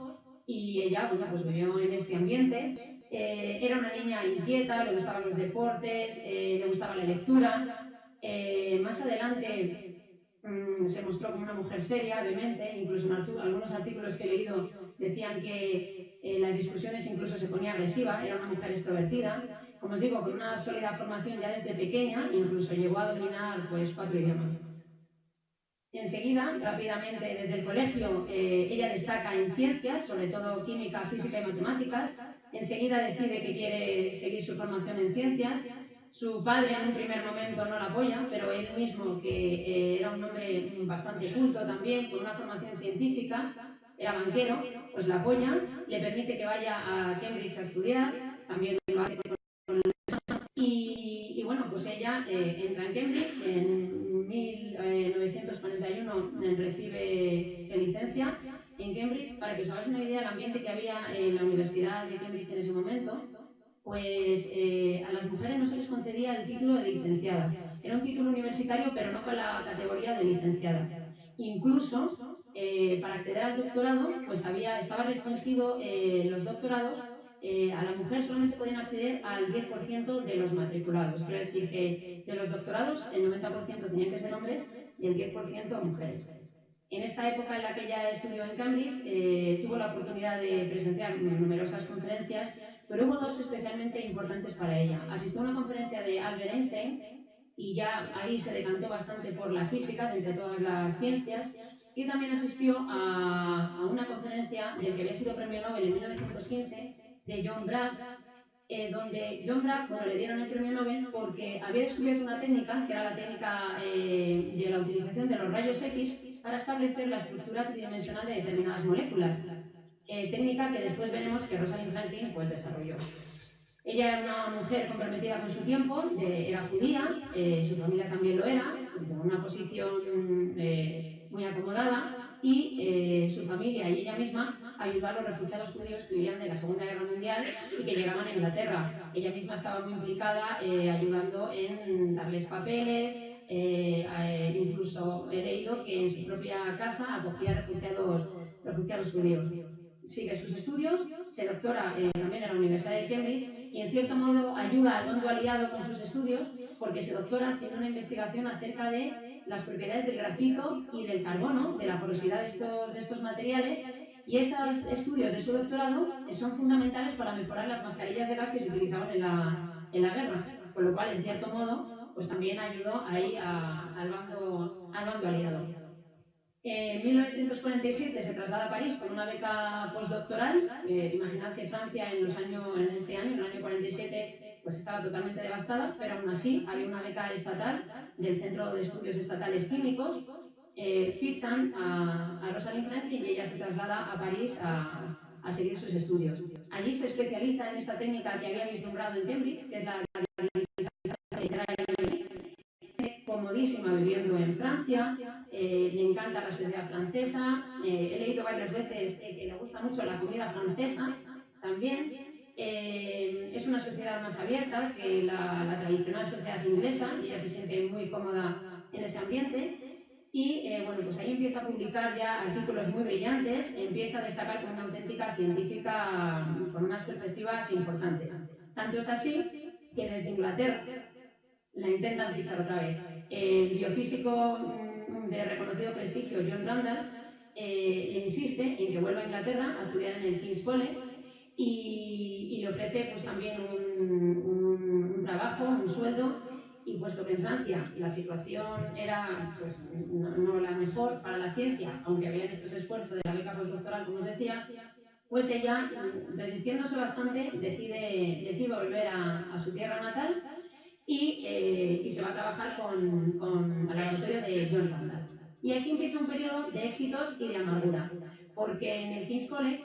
y ella, bueno, pues vivió en este ambiente. Era una niña inquieta, le gustaban los deportes, le gustaba la lectura. Más adelante se mostró como una mujer seria, vehemente, incluso en algunos artículos que he leído decían que las discusiones incluso se ponía agresiva, era una mujer extrovertida. Como os digo, con una sólida formación ya desde pequeña, incluso llegó a dominar pues 4 idiomas. Enseguida, rápidamente desde el colegio, ella destaca en ciencias, sobre todo química, física y matemáticas. Enseguida decide que quiere seguir su formación en ciencias. Su padre en un primer momento no la apoya, pero él mismo, que era un hombre bastante culto también, con una formación científica, era banquero, pues la apoya, le permite que vaya a Cambridge a estudiar, también lo hace y bueno, pues ella entra en Cambridge, en 1941 se licencia en Cambridge. Para que os hagáis una idea del ambiente que había en la Universidad de Cambridge en ese momento, pues a las mujeres no se les concedía el título de licenciadas. Era un título universitario, pero no con la categoría de licenciada. Incluso para acceder al doctorado, pues estaba restringido los doctorados. A la mujer solamente podían acceder al 10% de los matriculados. Quiero decir que de los doctorados el 90% tenían que ser hombres y el 10% mujeres. En esta época en la que ella estudió en Cambridge, tuvo la oportunidad de presenciar numerosas conferencias, pero hubo dos especialmente importantes para ella. Asistió a una conferencia de Albert Einstein y ya ahí se decantó bastante por la física, de entre todas las ciencias, y también asistió a una conferencia del que había sido premio Nobel en 1915, de John Bragg, donde John Bragg, bueno, le dieron el premio Nobel porque había descubierto una técnica, que era la técnica de la utilización de los rayos X para establecer la estructura tridimensional de determinadas moléculas, técnica que después veremos que Rosalind Franklin pues, desarrolló. Ella era una mujer comprometida con su tiempo, era judía, su familia también lo era, de una posición muy acomodada, y su familia y ella misma ayudó a los refugiados judíos que huían de la Segunda Guerra Mundial y que llegaban a Inglaterra. Ella misma estaba muy implicada ayudando en darles papeles, incluso he leído que en su propia casa acogía refugiados judíos. Sigue sus estudios, se doctora también en la Universidad de Cambridge y en cierto modo ayuda al bando aliado con sus estudios porque se doctora haciendo una investigación acerca de las propiedades del grafito y del carbono, de la porosidad de estos materiales, y esos estudios de su doctorado son fundamentales para mejorar las mascarillas de gas que se utilizaban en la guerra, con lo cual en cierto modo pues también ayudó ahí al bando aliado. En 1947 se traslada a París con una beca postdoctoral. Imaginad que Francia en este año, en el año 47, pues estaba totalmente devastada, pero aún así había una beca estatal del Centro de Estudios Estatales Químicos. Fichan a Rosalind Franklin y ella se traslada a París a seguir sus estudios. Allí se especializa en esta técnica que había vislumbrado en Cambridge, que es la comodísima viviendo en Francia, le encanta la sociedad francesa, he leído varias veces que le gusta mucho la comida francesa también. Es una sociedad más abierta que la tradicional sociedad inglesa y ella se siente muy cómoda en ese ambiente. Y bueno, pues ahí empieza a publicar ya artículos muy brillantes, empieza a destacar como una auténtica científica con unas perspectivas importantes. Tanto es así que desde Inglaterra la intentan fichar otra vez. El biofísico de reconocido prestigio, John Randall, le insiste en que vuelva a Inglaterra a estudiar en el King's College y le ofrece pues, también un trabajo, un sueldo, y puesto que en Francia la situación era pues, no la mejor para la ciencia, aunque habían hecho ese esfuerzo de la beca postdoctoral, como os decía, pues ella, resistiéndose bastante, decide volver a su tierra natal y se va a trabajar al laboratorio de John Randall. Y aquí empieza un periodo de éxitos y de amargura, porque en el King's College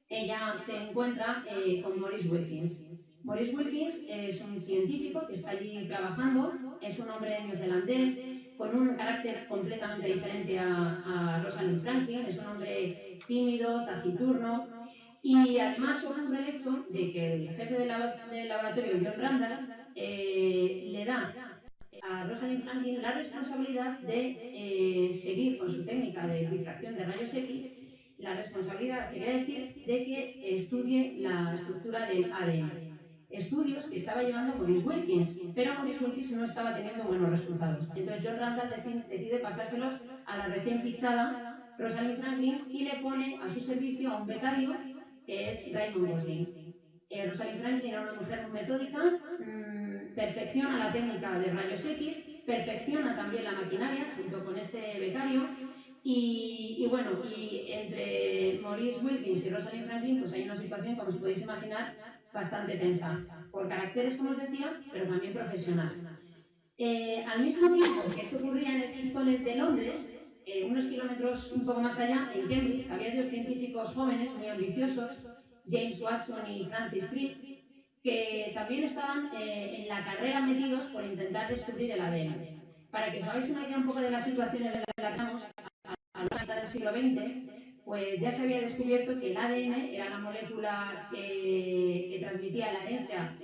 ella se encuentra con Maurice Wilkins. Maurice Wilkins es un científico que está allí trabajando, es un hombre neozelandés con un carácter completamente diferente a Rosalind Franklin, es un hombre tímido, taciturno, y además ocurre el hecho de que el jefe del laboratorio, John Randall, le da a Rosalind Franklin la responsabilidad de seguir con su técnica de difracción de rayos X, la responsabilidad, quería decir, de que estudie la estructura del ADN. Estudios que estaba llevando Maurice Wilkins, pero Maurice Wilkins no estaba teniendo buenos resultados. Entonces John Randall decide pasárselos a la recién fichada Rosalind Franklin y le pone a su servicio a un becario que es Raymond Gosling. Rosalind Franklin era una mujer muy metódica, perfecciona la técnica de rayos X, perfecciona también la maquinaria junto con este becario y bueno, y entre Maurice Wilkins y Rosalind Franklin pues hay una situación, como os podéis imaginar, bastante tensa, por caracteres, como os decía, pero también profesional. Al mismo tiempo que esto ocurría en el King's College de Londres, unos kilómetros un poco más allá, en Cambridge, había dos científicos jóvenes muy ambiciosos, James Watson y Francis Crick, que también estaban en la carrera metidos por intentar descubrir el ADN. Para que os hagáis una idea un poco de la situación en la que estamos, a la mitad del siglo XX, pues ya se había descubierto que el ADN era la molécula que transmitía la herencia,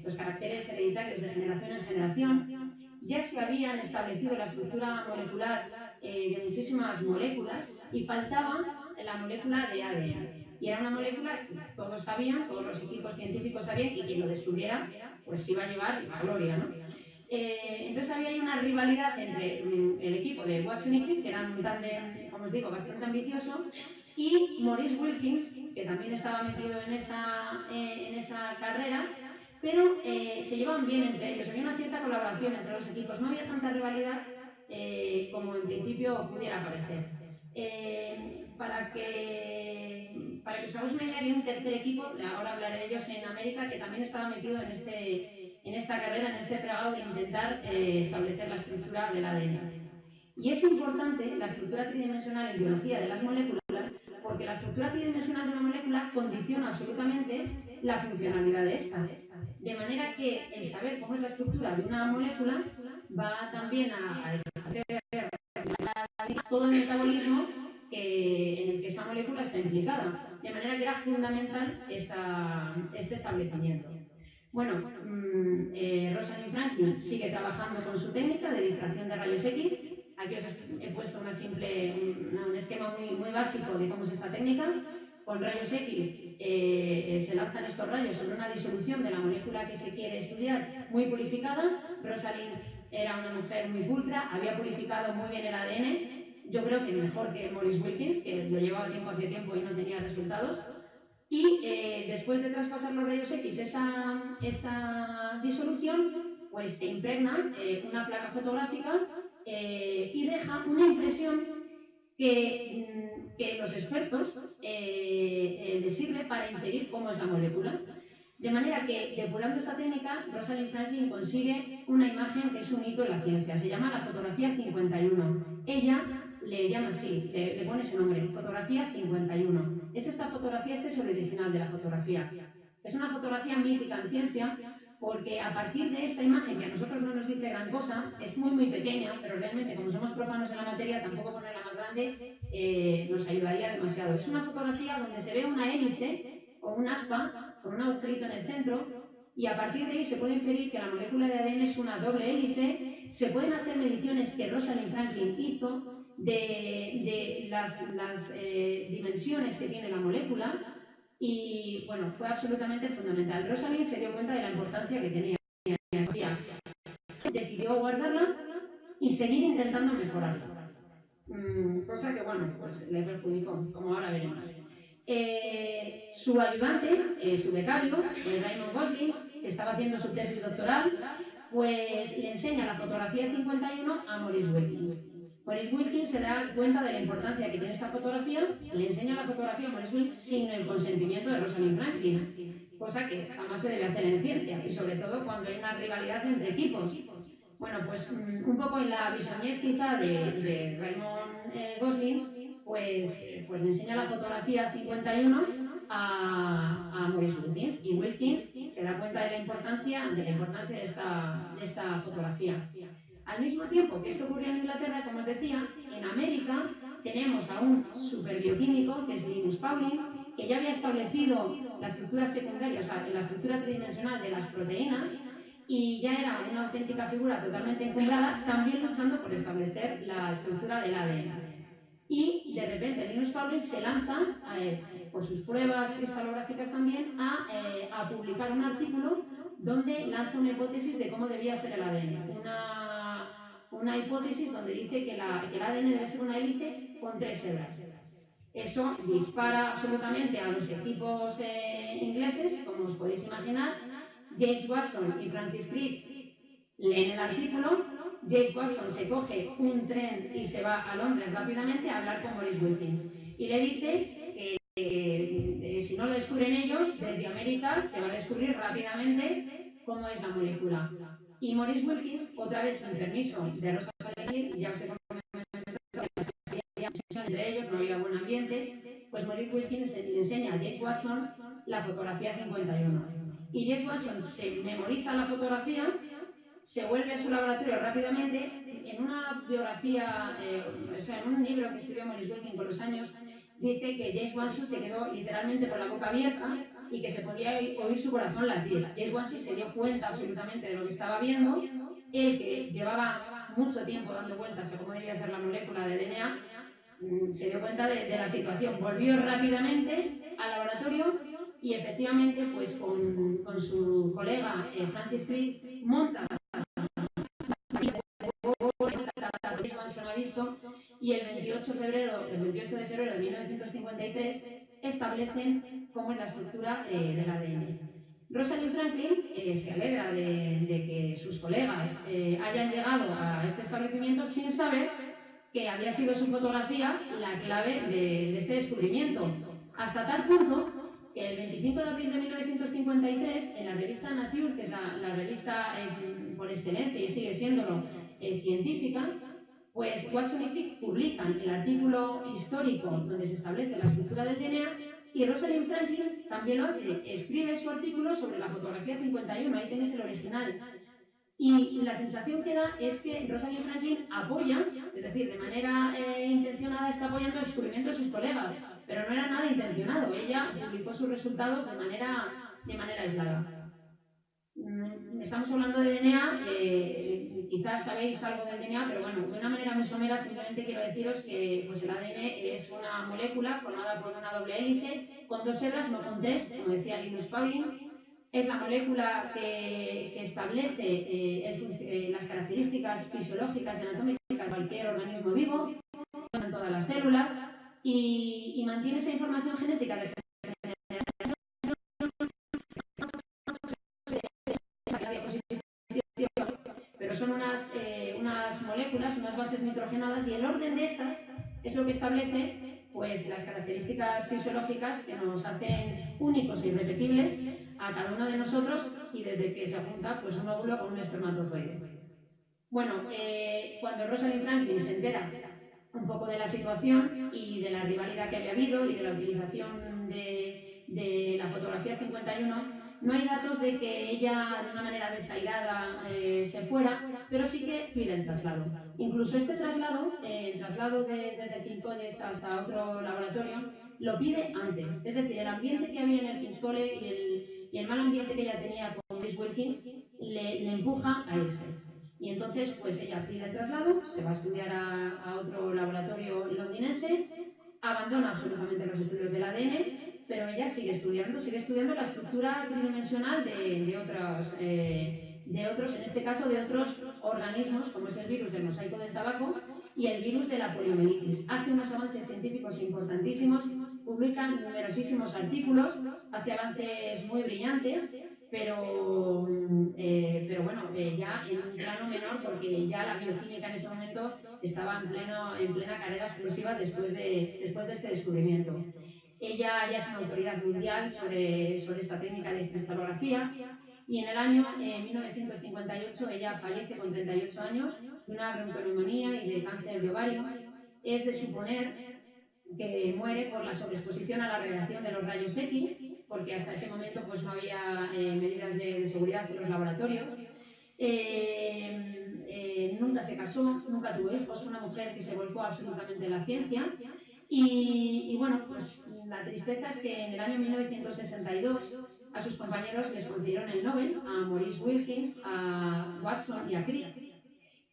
los caracteres hereditarios de generación en generación. Ya se habían establecido la estructura molecular
de muchísimas moléculas y faltaba la molécula de ADN. Y era una molécula que todos sabían, todos los equipos científicos sabían, y quien lo descubriera pues iba a llevar la gloria, ¿no? Entonces había ahí una rivalidad entre el equipo de Watson y Crick, que eran un tándem, como os digo, bastante ambicioso, y Maurice Wilkins, que también estaba metido en esa carrera, pero se llevaban bien entre ellos, había una cierta colaboración entre los equipos, no había tanta rivalidad como en principio pudiera parecer. Para que os hagáis una idea, había un tercer equipo, ahora hablaré de ellos en América, que también estaba metido en esta carrera, en este fregado de intentar establecer la estructura del ADN. Y es importante la estructura tridimensional en biología de las moléculas, porque la estructura tridimensional de una molécula condiciona absolutamente la funcionalidad de esta. De manera que el saber cómo es la estructura de una molécula va también a establecer todo el metabolismo en el que esa molécula está implicada. De manera que era fundamental este establecimiento. Bueno, Rosalind Franklin sigue trabajando con su técnica de difracción de rayos X. Aquí os he puesto un esquema muy básico de cómo es esta técnica. Con rayos X se lanzan estos rayos sobre una disolución de la molécula que se quiere estudiar muy purificada. Rosalind era una mujer muy pulcra, había purificado muy bien el ADN. Yo creo que mejor que Maurice Wilkins, que lo llevaba hace tiempo y no tenía resultados. Y después de traspasar los rayos X esa disolución, pues se impregna una placa fotográfica y deja una impresión que los expertos les sirve para inferir cómo es la molécula. De manera que, depurando esta técnica, Rosalind Franklin consigue una imagen que es un hito en la ciencia. Se llama la fotografía 51. Ella le llama así, le pone ese nombre, fotografía 51. Es esta fotografía, este es el original de la fotografía. Es una fotografía mítica en ciencia porque a partir de esta imagen, que a nosotros no nos dice gran cosa, es muy pequeña, pero realmente como somos profanos en la materia, tampoco ponerla más grande nos ayudaría demasiado. Es una fotografía donde se ve una hélice o un aspa con un agujerito en el centro, y a partir de ahí se puede inferir que la molécula de ADN es una doble hélice. Se pueden hacer mediciones que Rosalind Franklin hizo de las dimensiones que tiene la molécula, y bueno, fue absolutamente fundamental. Rosalind se dio cuenta de la importancia que tenía. Decidió guardarla y seguir intentando mejorarla. Cosa que, bueno, pues le perjudicó, como ahora veremos. Su ayudante, su becario, Raymond Gosling, que estaba haciendo su tesis doctoral, pues le enseña la fotografía 51 a Maurice Wilkins. Maurice Wilkins se da cuenta de la importancia que tiene esta fotografía, le enseña la fotografía a Maurice Wilkins sin el consentimiento de Rosalind Franklin, cosa que jamás se debe hacer en ciencia, y sobre todo cuando hay una rivalidad entre equipos. Bueno, pues un poco en la bisoñez quizá de Raymond Gosling, pues le enseña la fotografía 51 a Maurice Wilkins, y Wilkins se da cuenta de la importancia de esta fotografía. Al mismo tiempo que esto ocurrió en Inglaterra, como os decía, en América tenemos a un superbioquímico que es Linus Pauling, que ya había establecido la estructura secundaria, o sea, la estructura tridimensional de las proteínas, y ya era una auténtica figura totalmente encumbrada, también luchando por establecer la estructura del ADN. Y de repente Linus Pauling se lanza, por sus pruebas cristalográficas también, a publicar un artículo donde lanza una hipótesis de cómo debía ser el ADN. Una hipótesis donde dice que el ADN debe ser una hélice con 3 hebras. Eso dispara absolutamente a los equipos ingleses, como os podéis imaginar. James Watson y Francis Crick leen el artículo. James Watson se coge un tren y se va a Londres rápidamente a hablar con Maurice Wilkins y le dice que si no lo descubren ellos, desde América se va a descubrir rápidamente cómo es la molécula. Y Maurice Wilkins, otra vez sin permiso de Rosalind, ya os he comentado entre ellos, no había buen ambiente, pues Maurice Wilkins le enseña a James Watson la fotografía 51. Y James Watson se memoriza la fotografía, se vuelve a su laboratorio rápidamente. En una biografía, o sea, en un libro que escribió Maurice Wilkins con los años, dice que James Watson se quedó literalmente con la boca abierta y que se podía oír su corazón latir. James Watson se dio cuenta absolutamente de lo que estaba viendo. Él, que llevaba mucho tiempo dando vueltas a cómo debía ser la molécula de DNA, se dio cuenta de la situación. Volvió rápidamente al laboratorio y efectivamente, pues con su colega Francis Crick, monta y el 28 de febrero de 1953 establecen cómo es la estructura del ADN. Rosalind Franklin se alegra de que sus colegas hayan llegado a este establecimiento sin saber que había sido su fotografía la clave de este descubrimiento, hasta tal punto que el 25 de abril de 1953, en la revista Nature, que es la revista por excelencia y sigue siéndolo científica, pues Watson y Crick publican el artículo histórico donde se establece la estructura del DNA y Rosalind Franklin también lo hace, escribe su artículo sobre la fotografía 51, ahí tenéis el original. Y la sensación que da es que Rosalind Franklin apoya, es decir, de manera intencionada está apoyando el descubrimiento de sus colegas, pero no era nada intencionado, ella publicó sus resultados de manera aislada. Estamos hablando de DNA, quizás sabéis algo del DNA, pero bueno, de una manera muy somera simplemente quiero deciros que pues el ADN es una molécula formada por una doble hélice con 2 hebras, no con 3, como decía Linus Pauling. Es la molécula que establece las características fisiológicas y anatómicas de cualquier organismo vivo, en todas las células, y mantiene esa información genética de pero son unas moléculas, unas bases nitrogenadas, y el orden de estas es lo que establece pues, las características fisiológicas que nos hacen únicos e irrepetibles a cada uno de nosotros y desde que se junta pues, un óvulo con un espermatozoide. Bueno, cuando Rosalind Franklin se entera un poco de la situación y de la rivalidad que había habido y de la utilización de la fotografía 51, no hay datos de que ella de una manera desairada se fuera, pero sí que pide el traslado. Incluso este traslado, el traslado desde el King's College hasta otro laboratorio, lo pide antes. Es decir, el ambiente que había en el King's College y el mal ambiente que ella tenía con Chris Wilkins le empuja a irse. Y entonces, pues ella pide el traslado, se va a estudiar a otro laboratorio londinense, abandona absolutamente los estudios del ADN, pero ella sigue estudiando la estructura tridimensional de otros, en este caso de otros organismos, como es el virus del mosaico del tabaco y el virus de la poliomielitis. Hace unos avances científicos importantísimos, publica numerosísimos artículos, hace avances muy brillantes, pero bueno, ya en un plano menor, porque ya la bioquímica en ese momento estaba en plena carrera explosiva después de este descubrimiento. Ella ya es una autoridad mundial sobre esta técnica de cristalografía y en el año 1958 ella fallece con 38 años de una bronconeumonía y de cáncer de ovario. Es de suponer que muere por la sobreexposición a la radiación de los rayos X, porque hasta ese momento pues, no había medidas de seguridad en los laboratorios. Nunca se casó, nunca tuvo hijos, fue una mujer que se volcó absolutamente en la ciencia. Y bueno, pues la tristeza es que en el año 1962 a sus compañeros les concedieron el Nobel, a Maurice Wilkins, a Watson y a Crick.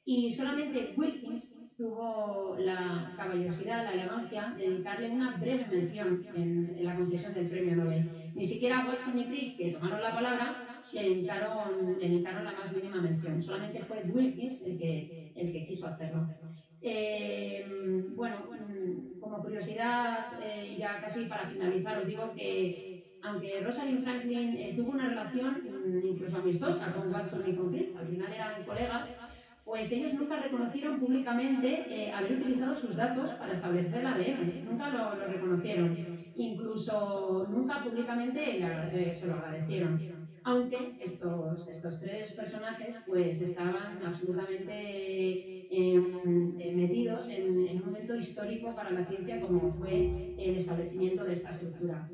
Y solamente Wilkins tuvo la caballerosidad, la elegancia de dedicarle una breve mención en la concesión del premio Nobel. Ni siquiera Watson y Crick, que tomaron la palabra, le dedicaron la más mínima mención. Solamente fue Wilkins el que quiso hacerlo. Bueno, como curiosidad, ya casi para finalizar, os digo que aunque Rosalind Franklin tuvo una relación incluso amistosa con Watson y con Crick, al final eran colegas, pues ellos nunca reconocieron públicamente haber utilizado sus datos para establecer el ADN, nunca lo reconocieron, incluso nunca públicamente se lo agradecieron, aunque estos 3 personajes pues estaban absolutamente metidos en un momento histórico para la ciencia como fue el establecimiento de esta estructura.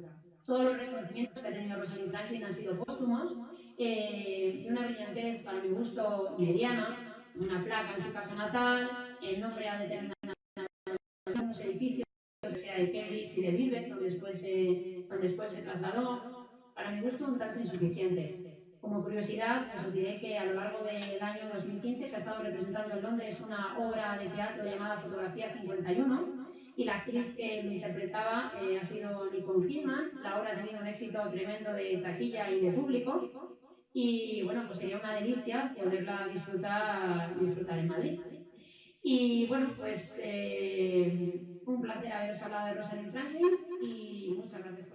Todos los reconocimientos que ha tenido Rosalind Franklin han sido póstumos, de una brillantez para mi gusto mediana, una placa en su casa natal, el nombre a determinados edificios, sea de Cambridge y de Birkbeck, donde después se trasladó, para mi gusto un tanto insuficientes.
Como curiosidad, pues os diré que a lo largo del año 2015 se ha estado representando en Londres una obra de teatro llamada Fotografía 51 y la actriz que lo interpretaba ha sido Nicole Kidman. La obra ha tenido un éxito tremendo de taquilla y de público y bueno, pues sería una delicia poderla disfrutar en Madrid. Y bueno, pues un placer haberos hablado de Rosalind Franklin y muchas gracias por